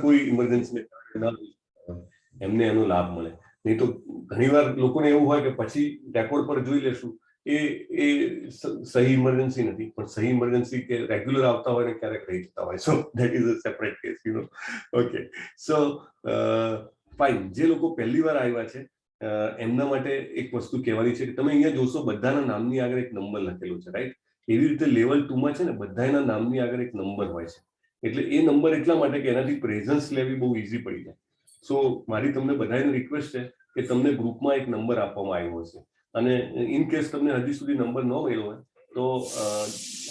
કોઈ ઇમરજન્સી એમને એનો લાભ મળે. નહીં તો ઘણીવાર લોકોને એવું હોય કે પછી રેકોર્ડ પર જોઈ લેશું એ સહી ઇમરજન્સી નથી, પણ સહી ઇમરજન્સી કે રેગ્યુલર આવતા હોય ને ક્યારેક રહી જતા હોય. So that is a separate case, you know. Okay, so fine. જે લોકો પહેલી વાર આવ્યા છે એમના માટે એક વસ્તુ કહેવાની છે કે તમે અહીંયા જોશો બધાના નામની આગળ એક નંબર લખેલો છે, રાઈટ? એવી રીતે લેવલ 2 માં છે ને બધાના નામની આગળ એક નંબર હોય છે. એટલે એ નંબર એટલા માટે કે એનાથી પ્રેઝન્સ લેવી બહુ ઈઝી પડી જાય. સો મારી તમને બધાને રિક્વેસ્ટ છે કે તમને ગ્રુપમાં એક નંબર આપવામાં આવ્યો હશે, અને ઇન કેસ તમને હજી સુધી નંબર ન મળ્યો હોય તો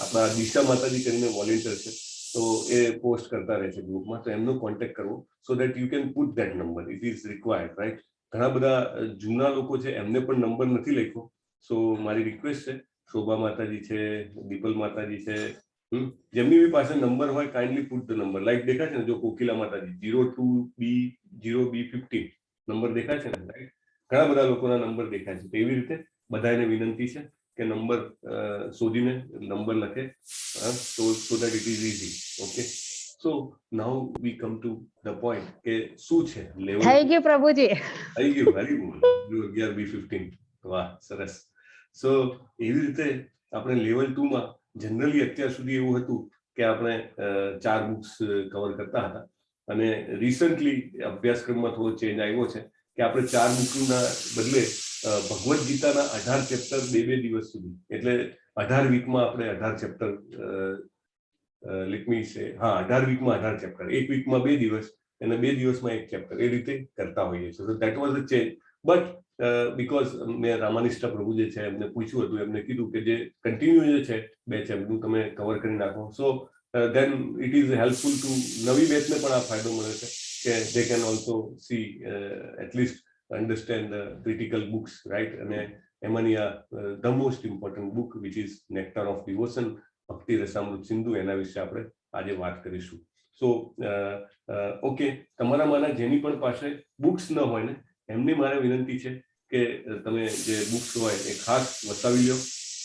આપણા દિશા માતાજી કરીને વોલેન્ટિયર છે, તો એ પોસ્ટ કરતા રહે છે ગ્રુપમાં, તો એમનો કોન્ટેક્ટ કરવો so that you can put that number. It is required, right? ઘણા બધા જૂના લોકો છે એમને પણ નંબર નથી લખ્યો. સો મારી રિક્વેસ્ટ છે, શોભા માતાજી છે, દીપલ માતાજી છે, જેમની બી પાસે નંબર હોય kindly put the number. Like દેખાય છે ને, જો કોકિલા માતાજી 02B0B15 નંબર દેખાય છે ને, રાઈટ? ઘણા બધા લોકોના નંબર દેખાય છે. તો એવી રીતે બધાને વિનંતી છે કે નંબર શોધીને નંબર લખે, so that it is easy. Okay, so now we come to the point કે શું છે લેવલ. થઈ ગયું પ્રભુજી, થઈ ગયું. Very good. 11B15. વાહ, સરસ. સો એવી રીતે આપણે લેવલ 2 માં જનરલી અત્યાર સુધી એવું હતું કે આપણે 4 બુક્સ કવર કરતા હતા, અને રિસન્ટલી અભ્યાસક્રમમાં થોડો ચેન્જ આવ્યો છે કે આપણે 4 બુકના બદલે ભગવદ્ ગીતાના 18 ચેપ્ટર 2 દિવસ સુધી, એટલે 18 વીકમાં આપણે 18 ચેપ્ટર લેટ મી સે, હા, 18 વીકમાં 18 ચેપ્ટર, એક વીકમાં 2 દિવસ અને 2 દિવસમાં એક ચેપ્ટર, એ રીતે કરતા હોઈએ છીએ. So that was a change. But because મેં રામાનિષ્ઠા પ્રભુ જે છે એમને પૂછ્યું હતું, એમને કીધું કે જે કન્ટિન્યુ જે છે 2 ચેપ્ટરનું તમે કવર કરી નાખો. સો then it is helpful to નવી બેચને પણ આ ફાયદો મળે છે કે they can also see at least understand the critical books, right? અને એમાંની આ the most important book which is Nectar of Devotion, ભક્તિ રસામૃત સિંધુ, એના વિશે આપણે આજે વાત કરીશું. સો ઓકે, તમારામાંના જેની પણ પાસે બુક્સ ન હોય ને એમની મારે વિનંતી છે કે તમે જે બુક્સ હોય એ ખાસ વસાવી લો,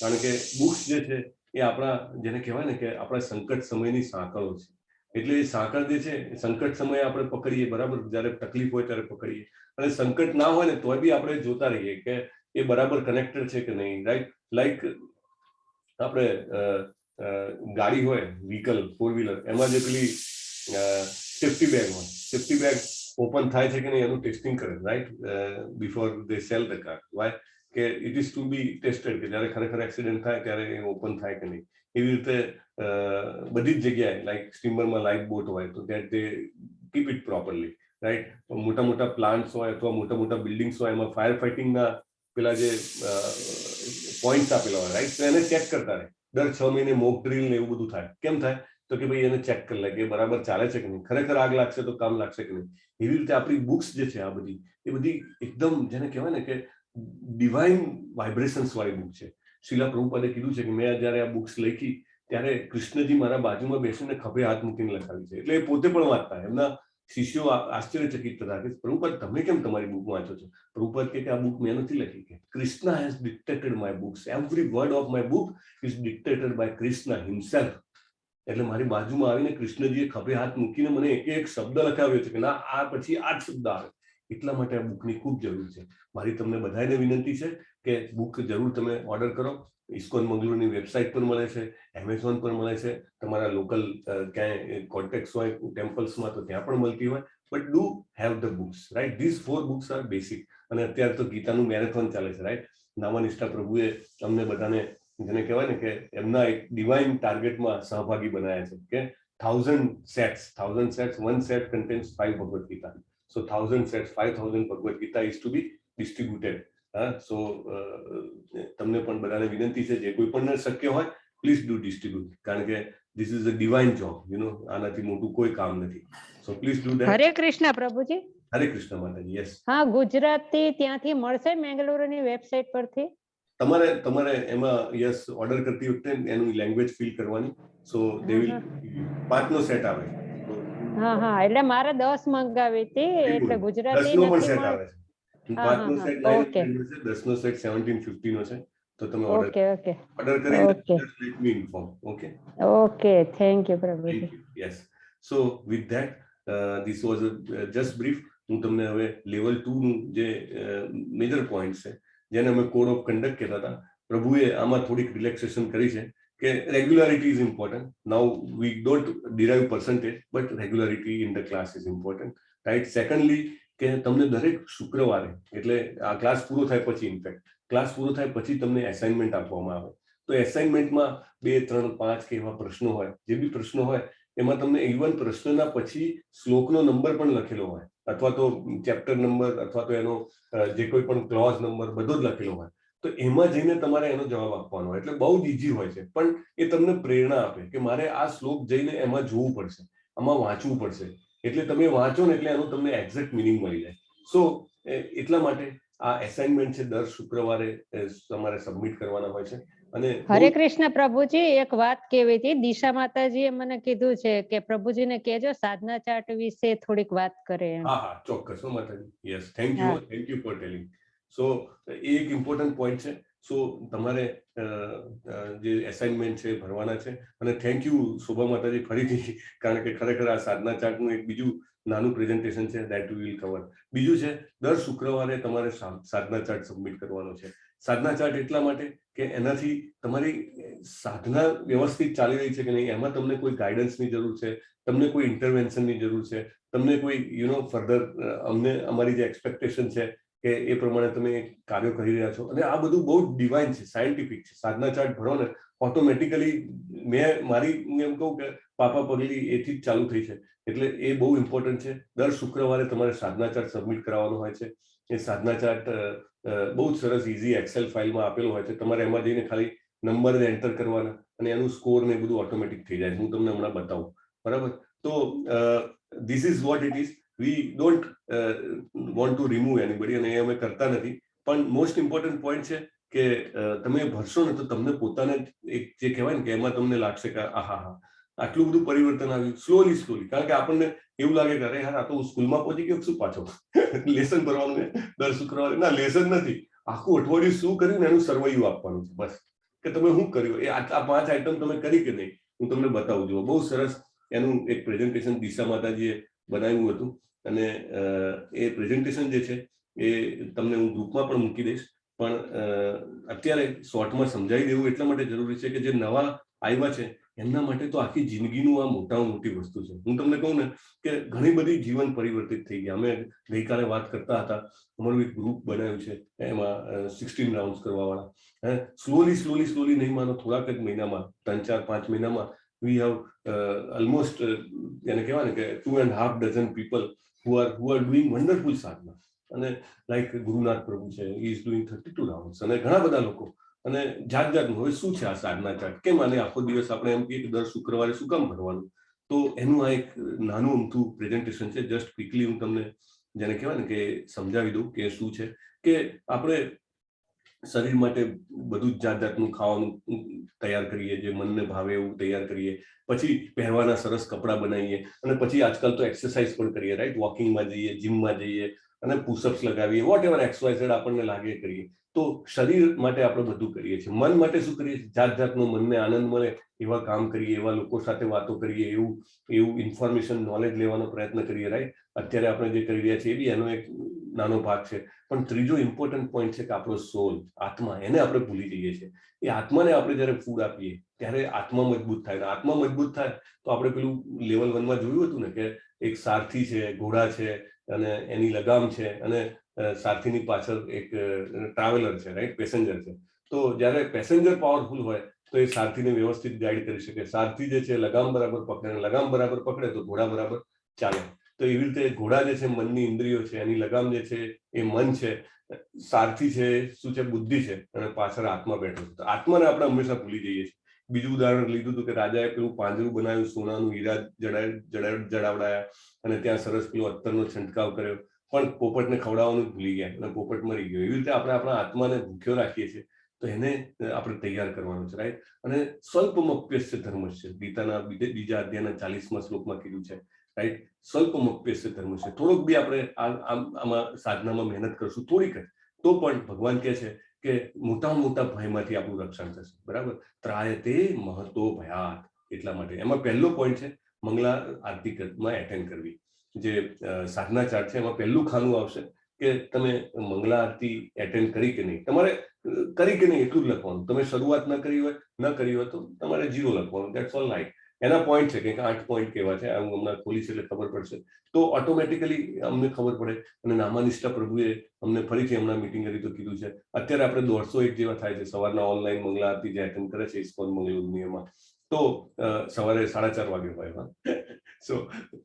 કારણ કે બુક્સ જે છે એ આપણા, જેને કહેવાય ને કે આપણા સંકટ સમયની સાંકળો છે. એટલે એ સાંકળ જે છે સંકટ સમયે આપણે પકડીએ, બરાબર, જ્યારે તકલીફ હોય ત્યારે પકડીએ, અને સંકટ ના હોય ને તોય બી આપણે જોતા રહીએ કે એ બરાબર કનેક્ટેડ છે કે નહીં, રાઈટ? લાઈક આપણે ગાડી હોય, વ્હીકલ, 4-વ્હીલર, એમાં જે પેલી સેફ્ટી બેગ હોય, સેફ્ટી બેગ ઓપન થાય છે કે નહીં એનું ટેસ્ટિંગ કરે, right? Before they sell the car. Why? કે it is to be tested કે જ્યારે ખરેખર એક્સિડન્ટ થાય ત્યારે એ ઓપન થાય કે નહીં. એવી રીતે બધી જ જગ્યાએ, લાઈક સ્ટીમરમાં લાઈફ બોટ હોય તો that they keep it properly, right? મોટા મોટા પ્લાન્ટ્સ હોય અથવા મોટા મોટા બિલ્ડિંગ્સ હોય, એમાં ફાયર ફાઇટિંગના પેલા જે પોઈન્ટ્સ આપેલા હોય, રાઈટ? તો એને ચેક કરતા રહે. દર 6 મહિને મોક ડ્રીલ ને એવું બધું થાય. કેમ થાય? તો કે ભાઈ એને ચેક કરી લે કે બરાબર ચાલે છે કે નહીં, ખરેખર આગ લાગશે તો કામ લાગશે કે નહીં. એવી રીતે આપણી બુક્સ જે છે આ બધી, એ બધી એકદમ જેને કહેવાય ને કે ડિવાઇન વાઇબ્રેશન્સ વાળી બુક છે. શીલા પ્રભુપાદે કીધું છે કે મેં જ્યારે આ બુક્સ લખી ત્યારે કૃષ્ણજી મારા બાજુમાં બેસીને ખભે હાથ મૂકીને લખાવી છે. એટલે એ પોતે પણ વાંચતા. એમના શિષ્યો આશ્ચર્યચકિત થતા કે પ્રભુપાદ તમે કેમ તમારી બુક વાંચો છો? પ્રભુપાદ કે આ બુક મેં નથી લખી, કે Krishna has dictated my books. Every word of my book is dictated by Krishna himself. એટલે મારી બાજુમાં આવીને કૃષ્ણજીએ ખભે હાથ મૂકીને મને એક એક શબ્દ લખાવ્યો છે કે ના આ પછી આ જ શબ્દ આવે. એટલા માટે આ બુકની ખૂબ જરૂર છે. મારી તમને બધાને વિનંતી છે કે બુક જરૂર તમે ઓર્ડર કરો. ઇસ્કોન મંગળુરની વેબસાઇટ પર મળે છે, એમેઝોન પર મળે છે, તમારા લોકલ ક્યાંય કોન્ટેક્ટ્સ હોય ટેમ્પલ્સમાં તો ત્યાં પણ મળતી હોય. But do have the books, right? This 4 books are basic. અને અત્યારે તો ગીતાનું મેરેથોન ચાલે છે, રાઈટ? નામાનિષ્ઠા પ્રભુએ અમને બધાને, જેને કહેવાય ને કે એમના એક ડિવાઇન ટાર્ગેટમાં સહભાગી બનાવ્યા છે કે 1000 sets, 1 set contains 5 Bhagavad Gita. So 1000 sets, 5000 Bhagavad Gita is to be distributed. So તમને પણ બધાને વિનંતી છે, જે કોઈ પણ શક્ય હોય પ્લીઝ ડુ ડિસ્ટ્રીબ્યુટ, કારણ કે this is a divine job, you know. આનાથી મોટું કોઈ કામ નથી. So please do that. હરે કૃષ્ણ પ્રભુજી. હરે કૃષ્ણ માતાજી. યસ. હા, ગુજરાતી ત્યાંથી મળશે મેંગલુરુની વેબસાઇટ પરથી? તમારે એમાં યસ ઓર્ડર કરતી વખતે એનું લેંગ્વેજ ફિલ કરવાની. સો દે વિલ 5નો સેટ આવે. હા હા, એટલે મારે 10 મંગાવી હતી, એટલે ગુજરાતી 10નો પણ નથી સેટ મળે. આવે છે. 5નો સેટ લાઈન છે, 10નો સેટ 1750 નો છે. તો તમે ઓર્ડર કરી just let me inform. Okay okay, thank you Prabhuji. Yes. So with that this was just brief. હું તમને હવે લેવલ 2 નું જે મેજર પોઈન્ટ છે જેને અમે કોડ ઓફ કન્ડક્ટ કહેતા હતા, પ્રભુએ આમાં થોડીક રિલેક્સેશન કરી છે કે regularity is important. Now we don't derive percentage, but regularity in the class is important, right. Secondly, કે તમને દરેક શુક્રવારે, એટલે આ ક્લાસ પૂરો થાય પછી, ઇનફેક્ટ ક્લાસ પૂરો થાય પછી તમને એસાઇનમેન્ટ આપવામાં આવે. તો એસાઇનમેન્ટમાં 2, 3, 5 કે એવા પ્રશ્નો હોય, જે બી પ્રશ્નો હોય એમાં તમને ઇવન પ્રશ્નના પછી શ્લોકનો નંબર પણ લખેલો હોય, અથવા તો ચેપ્ટર નંબર, અથવા તો એનો જે કોઈ પણ ક્લોઝ નંબર બધો જ લખેલો હોય. તો એમાં જઈને તમારે એનો જવાબ આપવાનો હોય. એટલે બહુ જ ઈઝી હોય છે, પણ એ તમને પ્રેરણા આપે કે મારે આ શ્લોક જઈને એમાં જોવું પડશે, આમાં વાંચવું પડશે. એટલે તમે વાંચો ને એટલે એનું તમને એક્ઝેક્ટ મિનિંગ મળી જાય. સો એટલા માટે આ એસાઇનમેન્ટ છે દર શુક્રવારે તમારે સબમિટ કરવાના હોય છે. અને હરે કૃષ્ણ પ્રભુજી, એક વાત કહેવી હતી. દિશા માતાજીએ મને કીધું છે કે પ્રભુજીને કહેજો સાધના ચાર્ટ વિશે થોડીક વાત કરે. હા હા, ચોક્કસ Mataji. Yes, thank you for telling. So એ એક ઇમ્પોર્ટન્ટ પોઈન્ટ છે. સો તમારે જે એસાઇનમેન્ટ છે ભરવાના છે. અને થેન્ક યુ શોભા માતાજી ફરીથી, કારણ કે ખરેખર આ સાધના ચાર્ટનું એક બીજું નાનું પ્રેઝન્ટેશન છે, દેટ વી વિલ કવર. બીજું છે, દર શુક્રવારે તમારે સાધના ચાર્ટ સબમિટ કરવાનો છે. સાધના ચાર્ટ એટલા માટે કે એનાથી તમારી સાધના વ્યવસ્થિત ચાલી રહી છે કે નહીં, એમાં તમને કોઈ ગાઈડન્સની જરૂર છે, તમને કોઈ ઇન્ટરવેન્શનની જરૂર છે, તમને કોઈ ફર્ધર અમને અમારી જે એક્સપેક્ટેશન છે કે એ પ્રમાણે તમે કાર્યો કરી રહ્યા છો. અને આ બધું બહુ ડિવાઇન છે, સાયન્ટિફિક છે. સાધના ચાર્ટ ભરો ને ઓટોમેટિકલી, હું એમ કહું કે પાપા પગલી એથી જ ચાલુ થઈ છે. એટલે એ બહુ ઇમ્પોર્ટન્ટ છે. દર શુક્રવારે તમારે સાધના ચાર્ટ સબમિટ કરવાનો હોય છે. એ સાધના ચાર્ટ બહુ જ સરસ ઇઝી એક્સેલ ફાઇલમાં આપેલો હોય છે. તમારે એમાં જઈને ખાલી નંબર એન્ટર કરવાના અને એનું સ્કોર ને બધું ઓટોમેટિક થઈ જાય. હું તમને હમણાં બતાવું, બરાબર. તો this is what it is. We don't want to remove anybody, અને એ અમે કરતા નથી. પણ મોસ્ટ ઇમ્પોર્ટન્ટ પોઈન્ટ છે કે તમે ભરશો ને તો તમને પોતાને એક જે કહેવાય ને કે એમાં તમને લાગશે કે આહા, આટલું બધું પરિવર્તન આવ્યું સ્લોલી. કારણ કે આપણને એવું લાગે કે અરે યાર, આ તો હું સ્કૂલમાં પહોંચી ગયો, શું પાછો લેસન ભરવાનું છે દર શુક્રવારે. ના, લેસન નથી, આખું અઠવાડિયું શું કર્યું ને એનું સર્વૈયું આપવાનું છે. બસ, કે તમે શું કર્યું, એ આ 5 આઈટમ તમે કરી કે નહીં, હું તમને બતાવું છું. બહુ સરસ એનું એક પ્રેઝન્ટેશન દિશા માતાજીએ બનાવ્યું હતું. અને એ પ્રેઝન્ટેશન જે છે એ તમને હું ગ્રુપમાં પણ મૂકી દઈશ. પણ અત્યારે શોર્ટમાં સમજાવી દેવું એટલા માટે જરૂરી છે કે જે નવા આવ્યા છે એમના માટે તો આખી જિંદગીનું આ મોટામાં મોટી વસ્તુ છે. હું તમને કહું ને કે ઘણી બધી જીવન પરિવર્તિત થઈ ગયા. અમે ગઈકાલે વાત કરતા હતા, અમારું એક ગ્રુપ બનાવ્યું છે, એમાં 16 રાઉન્ડ કરવા વાળા. સ્લોલી નહીં માનો, થોડાક જ મહિનામાં, 3, 4, 5 મહિનામાં we have almost એને કહેવાય ને કે 2.5 dozen people who are doing wonderful sadhana. અને લાઈક ગુરુનાથ પ્રભુ છે, he is doing 32 rounds. અને ઘણા બધા લોકો, અને જાતનું. હવે શું છે આ સાધના ચાર્ટ, કેમ આને આખો દિવસ આપણે એમ કહીએ કે દર શુક્રવારે શું કામ ભરવાનું? તો એનું આ એક નાનું અમથું પ્રેઝન્ટેશન છે. જસ્ટ ક્વિકલી હું તમને જેને કહેવાય ને કે સમજાવી દઉં કે શું છે. કે આપણે શરીર માટે બધું જ જાતનું ખાવાનું તૈયાર કરીએ, જે મનને ભાવે એવું તૈયાર કરીએ, પછી પહેરવાના સરસ કપડાં બનાવીએ, અને પછી આજકાલ તો એક્સરસાઇઝ પણ કરીએ, રાઈટ. વોકિંગમાં જઈએ, જીમમાં જઈએ, અને પુશઅપ્સ લગાવીએ, વોટ એવર XYZ આપણને લાગે કરીએ. તો શરીર માટે આપણે બધું કરીએ છીએ. મન માટે શું કરીએ છીએ? જાતનું મનને આનંદ મળે એવા કામ કરીએ, એવા લોકો સાથે વાતો કરીએ, એવું ઇન્ફોર્મેશન, નોલેજ લેવાનો પ્રયત્ન કરીએ, રાઈટ. અત્યારે આપણે જે કરી રહ્યા છીએ એ બી એનો એક નાનો ભાગ છે. પણ ત્રીજો ઇમ્પોર્ટન્ટ પોઈન્ટ છે કે આપણો સોલ, આત્મા, એને આપણે ભૂલી જઈએ છીએ. એ આત્માને આપણે જ્યારે ફૂડ આપીએ ત્યારે આત્મા મજબૂત થાય. આત્મા મજબૂત થાય તો આપણે પેલું લેવલ 1માં જોયું હતું ને કે એક સારથી છે, ઘોડા છે, અને એની લગામ છે, અને સારથીની પાછળ એક ટ્રાવેલર છે, રાઈટ, પેસેન્જર છે. તો જ્યારે પેસેન્જર પાવરફુલ હોય તો એ સારથીને વ્યવસ્થિત ગાઈડ કરી શકે. સારથી જે છે લગામ બરાબર પકડે, લગામ બરાબર પકડે તો ઘોડા બરાબર ચાલે. તો એવી રીતે ઘોડા જે છે મનની ઇન્દ્રિયો છે, એની લગામ જે છે એ મન છે, સારથી છે શું છે, બુદ્ધિ છે, અને પાછળ આત્મા બેઠો છે. તો આત્માને આપણે હંમેશા ભૂલી જઈએ છીએ. બીજું ઉદાહરણ લીધું હતું કે રાજાએ પેલું પાંજરું બનાવ્યું, સોનાનું, હીરા જડાવડાયા, અને ત્યાં સરસ પેલો અત્તરનો છંટકાવ કર્યો, પણ પોપટને ખવડાવવાનું ભૂલી ગયા અને પોપટ મરી ગયો. એવી રીતે આપણે આપણા આત્માને ભૂખ્યો રાખીએ છીએ. તો એને આપણે તૈયાર કરવાનું છે, રાઈટ. અને સ્વલ્પમપ્યસ્ય ધર્મસ્ય, ગીતાના બીજા અધ્યાયના 40મા શ્લોકમાં કીધું છે, રાઈટ. સ્વલ્પમપ્યસ્ય ધર્મસ્ય, થોડોક બી આપણે આમાં સાધનામાં મહેનત કરશું, થોડીક જ, તો પણ ભગવાન કહે છે કે મોટા ભયમાંથી આપણું રક્ષણ થશે, બરાબર. ત્રાયતે મહતો ભયાત. એટલા માટે એમાં પહેલો પોઈન્ટ છે મંગલા આરતીમાં એટેન્ડ કરવી. જે સાધના ચાર્ટ છે એમાં પહેલું ખાનું આવશે કે તમે મંગલા આરતી એટેન્ડ કરી કે નહીં. તમારે કરી કે નહીં એટલું જ લખવાનું. તમે શરૂઆત ન કરી હોય તો તમારે 0 લખવાનું. That's all right. એના પોઈન્ટ છે કે 8 પોઈન્ટ કેવા છે હું હમણાં ખોલીશ એટલે ખબર પડશે. તો ઓટોમેટિકલી અમને ખબર પડે. અને નામાનિષ્ઠા પ્રભુએ અમને ફરીથી હમણાં મિટિંગ કરી તો કીધું છે. અત્યારે આપણે 150 જેવા થાય છે સવારના ઓનલાઈન મંગલા આરતી જે એટેન્ડ કરે છે ઇસ્કોન મંગળુરુમાં. તો સવારે 4:30 વાગે હોય. સો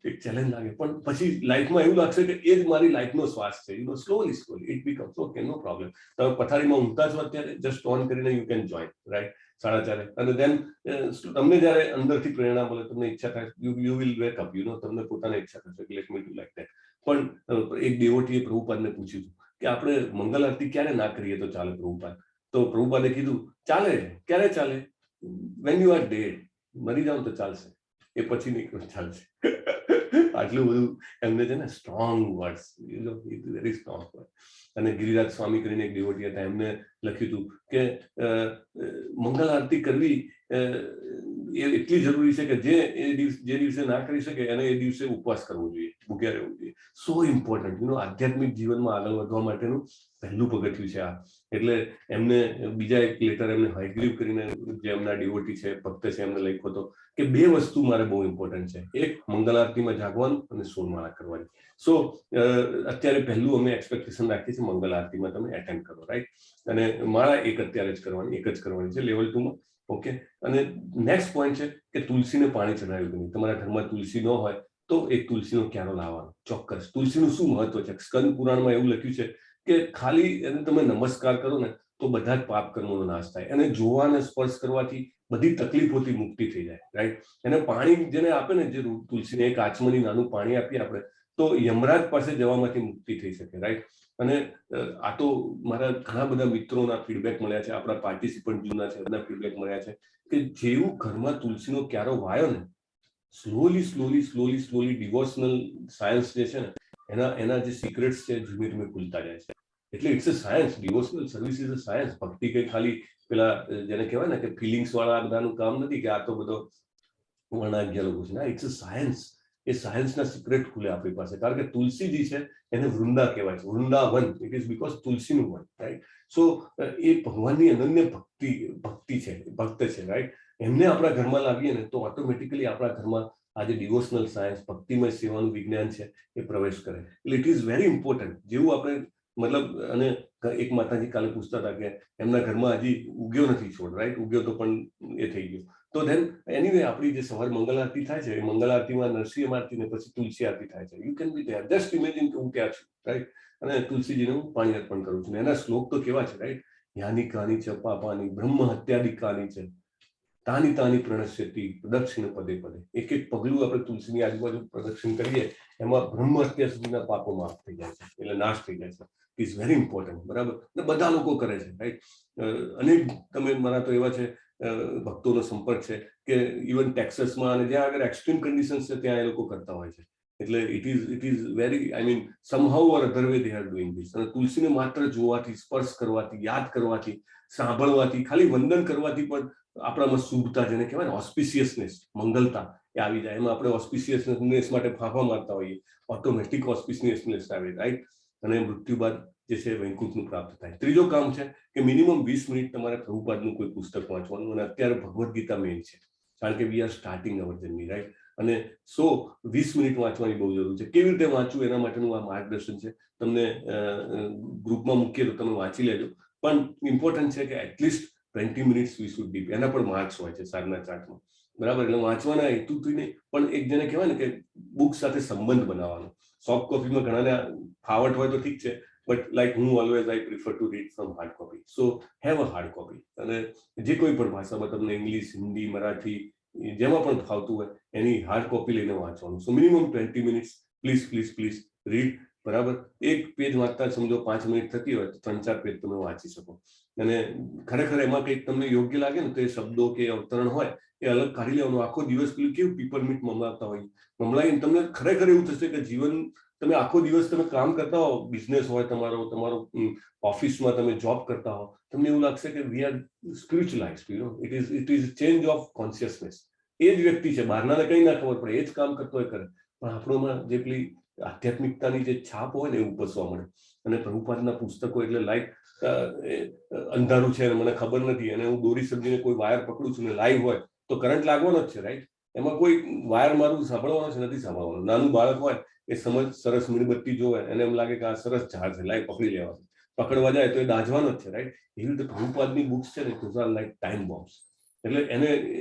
એક ચેલેન્જ લાગે પણ પછી લાઈફમાં એવું લાગશે કે એ જ મારી લાઈફનો શ્વાસ છે. Slowly it becomes okay, no problem. તમે પથારીમાં ઊંઘતા છો અત્યારે જસ્ટ ઓન કરીને યુ કેન જોઈન, રાઈટ? 4:30 અને દેન તમને જયારે અંદરથી પ્રેરણા મળે, તમને ઈચ્છા થાય, યુ વિલ વેક અપ, તમને પોતાને ઈચ્છા થશે કે let me do like that. પણ એક દેવોટીએ પ્રભુપાદને પૂછ્યું કે આપણે મંગલ આરતી ક્યારે ના કરીએ તો ચાલે પ્રભુપાદ? તો પ્રભુપાદે કીધું ચાલે. ક્યારે ચાલે? When you are dead. મરી જાવ તો ચાલશે, એ પછી નહીં ચાલશે. આટલું બધું એમને છે ને strong words, very strong word. અને ગિરિરાજ સ્વામી કરીને એક દેવોટી હતા, એમને લખ્યું હતું કે મંગલ આરતી કરવી એ એટલી જરૂરી છે કે જે દિવસે ના કરી શકે એને એ દિવસે ઉપવાસ કરવો જોઈએ, ભૂખ્યા રહેવું જોઈએ. સો ઇમ્પોર્ટન્ટ. આધ્યાત્મિક જીવનમાં આગળ વધવા માટેનું પહેલું પગથિયું છે આ. એટલે એમને બીજા એક લેટર એમને હયગ્રીવ કરીને જે એમના ડિવોટી છે, ભક્ત છે, એમને લખ્યો હતો કે 2 વસ્તુ મારે બહુ ઇમ્પોર્ટન્ટ છે. એક મંગલ આરતીમાં જાગવાનું અને સોનમાળા કરવાની. સો અત્યારે પહેલું અમે એક્સપેક્ટેશન રાખીએ છીએ મંગલ આરતીમાં તમે એટેન્ડ કરો, રાઈટ? અને માળા એક અત્યારે જ કરવાની, એક જ કરવાની છે લેવલ 2માં. ઓકે. અને નેક્સ્ટ પોઈન્ટ છે કે તુલસીને પાણી ચડાવ્યું કે નહીં. તમારા ઘરમાં તુલસી ન હોય તો એક તુલસીનો ક્યારો લાવવાનો ચોક્કસ. તુલસીનું શું મહત્વ છે? સ્કંદ પુરાણમાં એવું લખ્યું છે કે ખાલી એને તમે નમસ્કાર કરો ને તો બધા જ પાપ કર્મોનો નાશ થાય. અને જોવાને સ્પર્શ કરવાથી બધી તકલીફોથી મુક્તિ થઈ જાય, રાઈટ? એને પાણી જેને આપે ને, જે તુલસીને એક આચમની નાનું પાણી આપીએ આપણે, તો યમરાજ પાસે જવામાંથી મુક્તિ થઈ શકે, રાઈટ? અને આ તો મારા ઘણા બધા મિત્રોના ફીડબેક મળ્યા છે, આપણા પાર્ટિસિપન્ટ જૂના છે એના ફીડબેક મળ્યા છે કે જેવું ઘરમાં તુલસીનો ક્યારો વાયો ને, સ્લોલી ડિવોશનલ સાયન્સ જે છે ને એના જે સિક્રેટ્સ છે ધીમે ધીમે ખુલતા જાય છે. એટલે it's a science. Devotional service is a science. ભક્તિ કઈ ખાલી પેલા જેને કહેવાય ને કે ફિલિંગ્સ વાળા બધાનું કામ નથી કે આ તો બધો વર્ણાગ્ય લોકો છે. ના, ઇટ્સ અ સાયન્સ. એ સાયન્સના સિક્રેટ ખુલે આપણી પાસે. કારણ કે તુલસીજી છે એને વૃંદા કહેવાય છે, વૃંદાવન. ઇટ ઇઝ બીકોઝ તુલસીનું વન, રાઈટ? સો એ ભગવાનની અનન્ય ભક્તિ છે, ભક્ત છે, રાઈટ? એમને આપણા ઘરમાં લાવીએ ને તો ઓટોમેટિકલી આપણા ઘરમાં આજે ડિવોશનલ સાયન્સ, ભક્તિમય સેવાનું વિજ્ઞાન છે એ પ્રવેશ કરે. એટલે ઇટ ઇઝ વેરી ઇમ્પોર્ટન્ટ. જેવું આપણે મતલબ, અને એક માતાજી કાલે પૂછતા હતા કે એમના ઘરમાં હજી ઉગ્યો નથી છોડ, રાઈટ? ઉગ્યો તો પણ એ થઈ ગયો. તો ધેન એનીવે આપણી જે સવાર મંગલ આરતી થાય છે, એ મંગલ આરતીમાં નરસિંહ આરતી ને પછી તુલસી આરતી થાય છે. You can be there. Just imagine કે હું ત્યાં છું, રાઈટ? અને તુલસીજીને હું પાણી અર્પણ કરું છું. એના શ્લોક તો કેવા છે, રાઈટ? યાની કાની ચ પાપાની બ્રહ્મ હત્યાદિકાની છે તાની તાની પ્રણશ્યતિ પ્રદક્ષિણ પદે પદે. એક એક પગલું આપણે તુલસીની આજુબાજુ પ્રદક્ષિણ કરીએ એમાં બ્રહ્મ હત્યા સુધીના પાપો માફ થઈ જાય છે, એટલે નાશ થઈ જાય છે. ઇઝ વેરી ઇમ્પોર્ટન્ટ, બરાબર? ને બધા લોકો કરે છે, રાઈટ? અનેક તમે મારા તો એવા છે ભક્તોનો સંપર્ક છે કે ઇવન ટેક્સસમાં અને જ્યાં આગળ એક્સ્ટ્રીમ કન્ડિશન્સ છે ત્યાં એ લોકો કરતા હોય છે. એટલે it is very, I mean, સમહાઉ or other way they are doing this. અને તુલસીને માત્ર જોવાથી, સ્પર્શ કરવાથી, યાદ કરવાથી, સાંભળવાથી, ખાલી વંદન કરવાથી પણ આપણામાં શુભતા, જેને કહેવાય ને ઓસ્પિશિયસનેસ, મંગલતા, એ આવી જાય. એમાં આપણે ઓસ્પિશિયસનેસ માટે ફાંફા મારતા હોઈએ, ઓટોમેટિક ઓસ્પિશિયસનેસ આવે, રાઈટ? અને મૃત્યુ બાદ જે છે વૈકુંઠનું પ્રાપ્ત થાય. ત્રીજો કામ છે કે મિનિમમ 20 મિનિટ તમારે પ્રભુપાદનું કોઈ પુસ્તક વાંચવાનું. અને અત્યારે ભગવદ્ ગીતા મેઇન છે, કારણ કે we are starting our journey, right? અને 20 મિનિટ વાંચવાની બહુ જરૂર છે. કેવી રીતે વાંચવું એના માટેનું આ માર્ગદર્શન છે. તમને ગ્રુપમાં મૂકીએ તો તમે વાંચી લેજો. પણ ઇમ્પોર્ટન્ટ છે કે at least 20 minutes we should deep. એના પણ માર્ક્સ હોય છે સાધના ચાર્ટમાં, બરાબર? એટલે વાંચવાના હેતુથી નહીં, પણ એક જેને કહેવાય ને કે બુક સાથે સંબંધ બનાવવાનો. સોફ્ટ કોપીમાં ઘણાને ફાવટ હોય તો ઠીક છે, બટ લાઈક હું always I prefer to read from hard copy. So have a hard copy. અને જે કોઈ પણ ભાષામાં તમને ઇંગ્લિશ, હિન્દી, મરાઠી, જેમાં પણ ફાવતું હોય એની હાર્ડ કોપી લઈને વાંચવાનું. સો મિનિમમ 20 મિનિટ્સ પ્લીઝ રીડ, બરાબર? એક પેજ વાંચતા સમજો 5 મિનિટ થતી હોય તો 3-4 પેજ તમે વાંચી શકો. અને ખરેખર એમાં કંઈક તમને યોગ્ય લાગે ને તો એ શબ્દો કે અવતરણ હોય એ અલગ કાઢી લેવાનું. આખો દિવસ પેલું કેવું પીપરમીન્ટ મમલાવતા હોય, મમલાઈને તમને ખરેખર એવું થશે કે જીવન, તમે આખો દિવસ તમે કામ કરતા હો, બિઝનેસ હોય તમારો ઓફિસમાં તમે જોબ કરતા હો, તમને એવું લાગશે કે we are spiritualised. It is change of consciousness. એ જ વ્યક્તિ છે, બહારનાને કંઈ ના ખબર પડે, એ જ કામ કરતો હોય કરે, પણ આપણોમાં જે પેલી આધ્યાત્મિકતાની જે છાપ હોય ને એ ઉપસવા મળે. અને પ્રભુપાદના પુસ્તકો એટલે લાઈક અંધારું છે અને મને ખબર નથી અને હું દોરી સમજીને કોઈ વાયર પકડું છું ને લાઈવ હોય તો કરંટ લાગવાનો જ છે, રાઈટ? એમાં કોઈ વાયર મારું સાંભળવાનો છે નથી સાંભળવાનું. નાનું બાળક હોય એ સમજ સરસ મીણબત્તી જોવે એને એમ લાગે કે આ સરસ ઝાડ છે, લાઈવ પકડી લેવાનું, પકડવા જાય તો એ દાઝવાનો જ છે, રાઈટ? એવી રીતે પ્રભુપાદની બુક્સ છે ને those are like time bombs. એટલે એને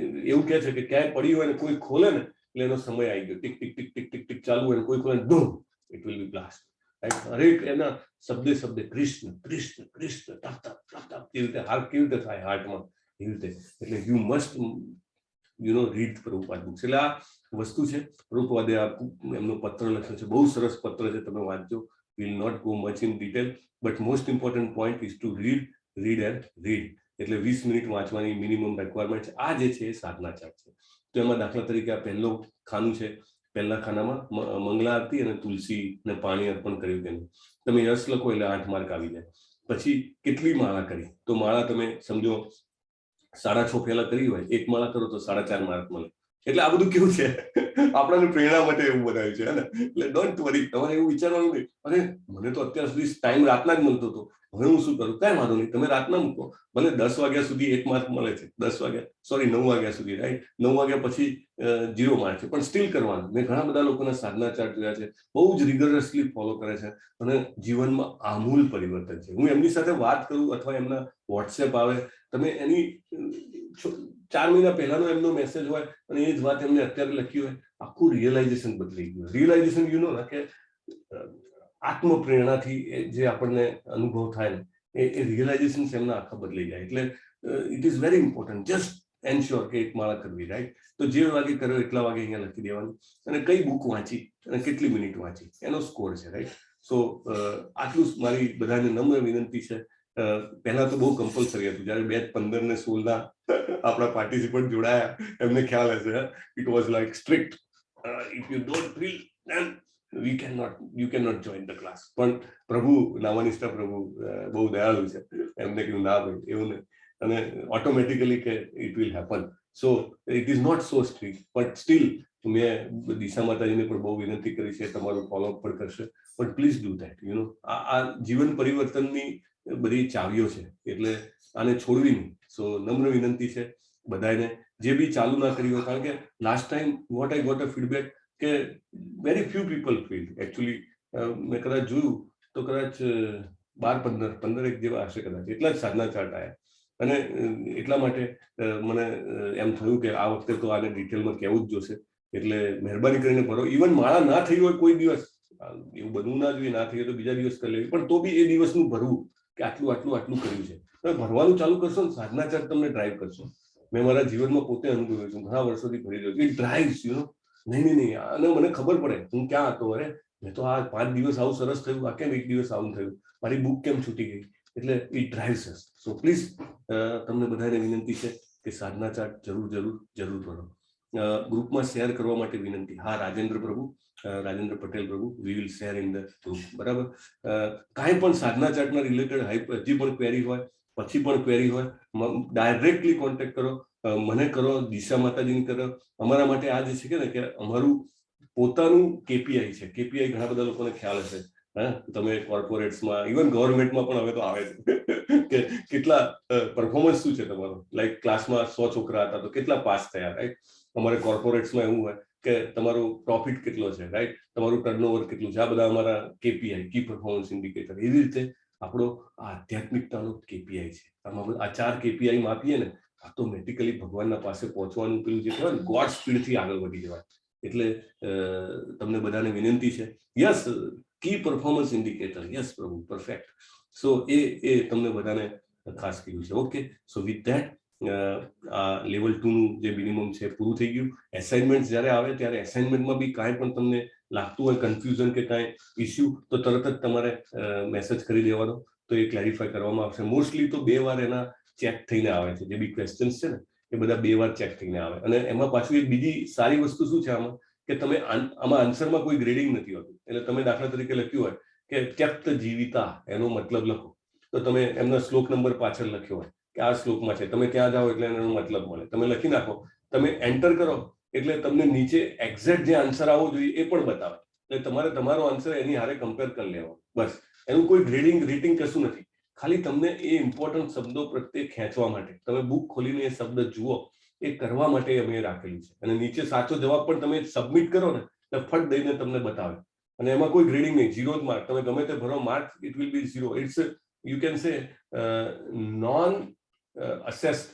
એવું કહે છે કે ક્યાંય પડી હોય ને કોઈ ખોલે ને એટલે એનો સમય આવી ગયો, tick tick tick tick tick tick ચાલુ હોય કોઈ ખોલે doom, it will B blast. હરેક એના શબ્દે શબ્દે કૃષ્ણ કૃષ્ણ કૃષ્ણ તપ તપ તપ તપ એ રીતે હાર્ટ કેવી રીતે થાય હાર્ટમાં એવી રીતે. એટલે you must read Prabhupada books. એટલે આ વસ્તુ છે. પ્રભુપાદે એમનો પત્ર લખ્યો છે, બહુ સરસ પત્ર છે, તમે વાંચજો. Will not go much in detail, but most important point is to read read and read. એટલે 20 મિનિટ વાંચવાની મિનિમમ રિક્વાયરમેન્ટ છે. આ જે છે એ સાધના ચાર્ટ છે. તો એમાં દાખલા તરીકે આ પહેલો ખાનું છે, પહેલા ખાનામાં મંગળા આરતી અને તુલસી ને પાણી અર્પણ કર્યું તેનું તમે યશ લખો એટલે 8 માર્ક આવી જાય. પછી કેટલી માળા કરી, તો માળા તમે સમજો 6.5 ફેલા કરી હોય, 1 માળા કરો તો 4.5 માર્ક મળે. એટલે આ બધું કેવું છે, આપણને પ્રેરણા માટે એવું બનાવ્યું છે ને. એટલે ડોન્ટ વરી, તમારે એવું વિચારવાનું નહીં અરે મને તો અત્યાર સુધી ટાઈમ રાતના જ મળતો હતો, હવે હું શું કરું? કઈ વાંધો નહીં, તમે રાતના મૂકો, ભલે 10 વાગ્યા સુધી 1 માર્ક મળે છે, 9 વાગ્યા સુધી, રાઈટ? 9 વાગ્યા પછી 0 માર્ક છે, પણ સ્ટીલ કરવાનું. મેં ઘણા બધા લોકોના સાધના ચાર્ટ જોયા છે, બહુ જ રિગરસલી ફોલો કરે છે અને જીવનમાં આમૂલ પરિવર્તન છે. હું એમની સાથે વાત કરું અથવા એમના વોટ્સએપ આવે, તમે એની 4 મહિના પહેલાનો એમનો મેસેજ હોય અને એ જ વાત એમને અત્યારે લખી હોય, આખું રિયલાઇઝેશન બદલાઈ ગયું. રિયલાઇઝેશન ને કે આત્મ પ્રેરણાથી જે આપણને અનુભવ થાય ને એ રિયલાઇઝેશન એમના આખા બદલાઈ જાય. એટલે it is very important. Just ensure કે 1 માળા કરવી, રાઈટ? તો જે વાગે કર્યો એટલા વાગે અહીંયા લખી દેવાનું અને કઈ બુક વાંચી અને કેટલી મિનિટ વાંચી એનો સ્કોર છે, રાઈટ? સો આટલું મારી બધાને નમ્ર વિનંતી છે. પહેલા તો બહુ કમ્પલસરી હતું, જયારે 2015 ને 16 આપણા પાર્ટિસિપન્ટ જોડાયા એમને ખ્યાલ હશે, it was like strict. If you don't feel then you can not join the class. પણ પ્રભુ નામાનિષ્ઠા પ્રભુ બહુ દયાળુ છે, એમને કીધું ના ભાઈ એવું નહીં, અને ઓટોમેટિકલી કે it will happen. So it is not so strict, but still મેં દિશા માતાજીને પણ બહુ વિનંતી કરી છે, તમારું ફોલોઅપ પણ કરશે, બટ પ્લીઝ ડુ ધેટ. આ જીવન પરિવર્તનની બધી ચાવીઓ છે, એટલે આને છોડવી નહીં. સો નમ્ર વિનંતી છે બધાને જે બી ચાલુ ના કરી હોય, કારણ કે last time what I got a feedback કે very few people feel actually. મેં કદાચ જોયું તો કદાચ 12-15 જેવા હશે કદાચ, એટલા જ સાધના ચાર્ટ આવ્યા. અને એટલા માટે મને એમ થયું કે આ વખતે તો આને ડિટેલમાં કહેવું જ જોશે. એટલે મહેરબાની કરીને ભરો. ઇવન માળા ના થઈ હોય કોઈ દિવસ, એવું બનવું ના જોઈએ, ના થઈ હોય તો બીજા દિવસ કરી લેવી, પણ તો બી એ દિવસનું ભરવું કે આટલું આટલું આટલું કર્યું છે. તમે ભરવાનું ચાલુ કરશો ને, સાધના ચાર્ટ તમને ડ્રાઈવ કરશો. મેં મારા જીવનમાં પોતે અનુભવ્યું છું, ઘણા વર્ષોથી ભરી રહ્યો છું. ઇટ ડ્રાઈવ્સ નહીં, અને મને ખબર પડે હું ક્યાં હતો. અરે મેં તો આ 5 દિવસ આવું સરસ થયું, આ કેમ 1 દિવસ આવું થયું, મારી બુક કેમ છૂટી ગઈ? એટલે it drives us. So please તમને બધાને વિનંતી છે કે સાધના ચાર્ટ જરૂર ભરો. ગ્રુપમાં શેર કરવા માટે વિનંતી. હા, રાજેન્દ્ર પટેલ પ્રભુ, we will share in the group. બરાબર? કાંઈ પણ સાધના ચાર્ટના રિલેટેડ હજી પણ ક્વેરી હોય, પછી પણ ક્વેરી હોય, ડાયરેક્ટલી કોન્ટેક્ટ કરો, મને કરો, દિશા માતાજીને કરો. અમારા માટે આ જે છે કે ને કે અમારું પોતાનું કેપીઆઈ છે. કેપીઆઈ ઘણા બધા લોકોને ખ્યાલ હશે. હા, તમે કોર્પોરેટ્સમાં, ઇવન ગવર્મેન્ટમાં પણ હવે તો આવે છે કે કેટલા પરફોર્મન્સ શું છે તમારું. લાઈક ક્લાસમાં 100 છોકરા હતા તો કેટલા પાસ થયા, રાઈટ? અમારે કોર્પોરેટ્સમાં એવું હોય કે તમારું પ્રોફિટ કેટલો છે, રાઈટ? તમારું ટર્નઓવર કેટલું છે. આ બધા અમારા કેપીઆઈ, કી પરફોર્મન્સ ઇન્ડિકેટર. એવી રીતે આપણો આધ્યાત્મિકતાનો કેપીઆઈ છે. આમાં આ 4 કેપીઆઈ માપીએ ને, ઓટોમેટિકલી ભગવાનના પાસે પહોંચવાનું પેલું જે કહેવાય ને, ગોડ સ્પીડથી આગળ વધી જવાય. એટલે તમને બધાને વિનંતી છે. યસ, કી પરફોર્મન્સ ઇન્ડિકેટર, યસ પ્રભુ, પરફેક્ટ. સો એ તમને બધાને ખાસ કીધું છે. ઓકે, સો વિથ ધેટ આ લેવલ 2 નું જે મિનિમમ છે પૂરું થઈ ગયું. એસાઇનમેન્ટ જ્યારે આવે ત્યારે એસાઇનમેન્ટમાં બી કાંઈ પણ તમને લાગતું હોય કન્ફ્યુઝન કે કાંઈ ઇસ્યુ, તો તરત જ તમારે મેસેજ કરી દેવાનો, તો એ ક્લેરિફાય કરવામાં આવશે. મોસ્ટલી તો 2 વાર એના ચેક થઈને આવે છે. જે બી ક્વેશ્ચન્સ છે ને એ બધા 2 વાર ચેક થઈને આવે. અને એમાં પાછું એક બીજી સારી વસ્તુ શું છે આમાં, કે તમે આમાં આન્સરમાં કોઈ ગ્રેડિંગ નથી હોતું. એટલે તમે દાખલા તરીકે લખ્યું હોય કે ત્યક્ત જીવિતા, એનો મતલબ લખો, તો તમે એમના શ્લોક નંબર પાછળ લખ્યો હોય કે આ શ્લોકમાં છે, તમે ત્યાં જાઓ એટલે એનો મતલબ મળે, તમે લખી નાખો, તમે એન્ટર કરો એટલે તમને નીચે એક્ઝેક્ટ જે આન્સર આવવો જોઈએ એ પણ બતાવે. એટલે તમારે તમારો આન્સર એની હારે કમ્પેર કરી લેવાનો. બસ એનું કોઈ ગ્રેડિંગ રેટિંગ કશું નથી. ખાલી તમને એ ઇમ્પોર્ટન્ટ શબ્દો પ્રત્યે ખેંચવા માટે તમે બુક ખોલીને એ શબ્દ જુઓ એ કરવા માટે અમે રાખેલું છે. અને નીચે સાચો જવાબ પણ તમે સબમિટ કરો ને એટલે ફટ દઈને તમને બતાવે. અને એમાં કોઈ ગ્રેડિંગ નહીં, 0 જ માર્ક. તમે ગમે તે ભરો mark, it will be 0. It's you can say non assessed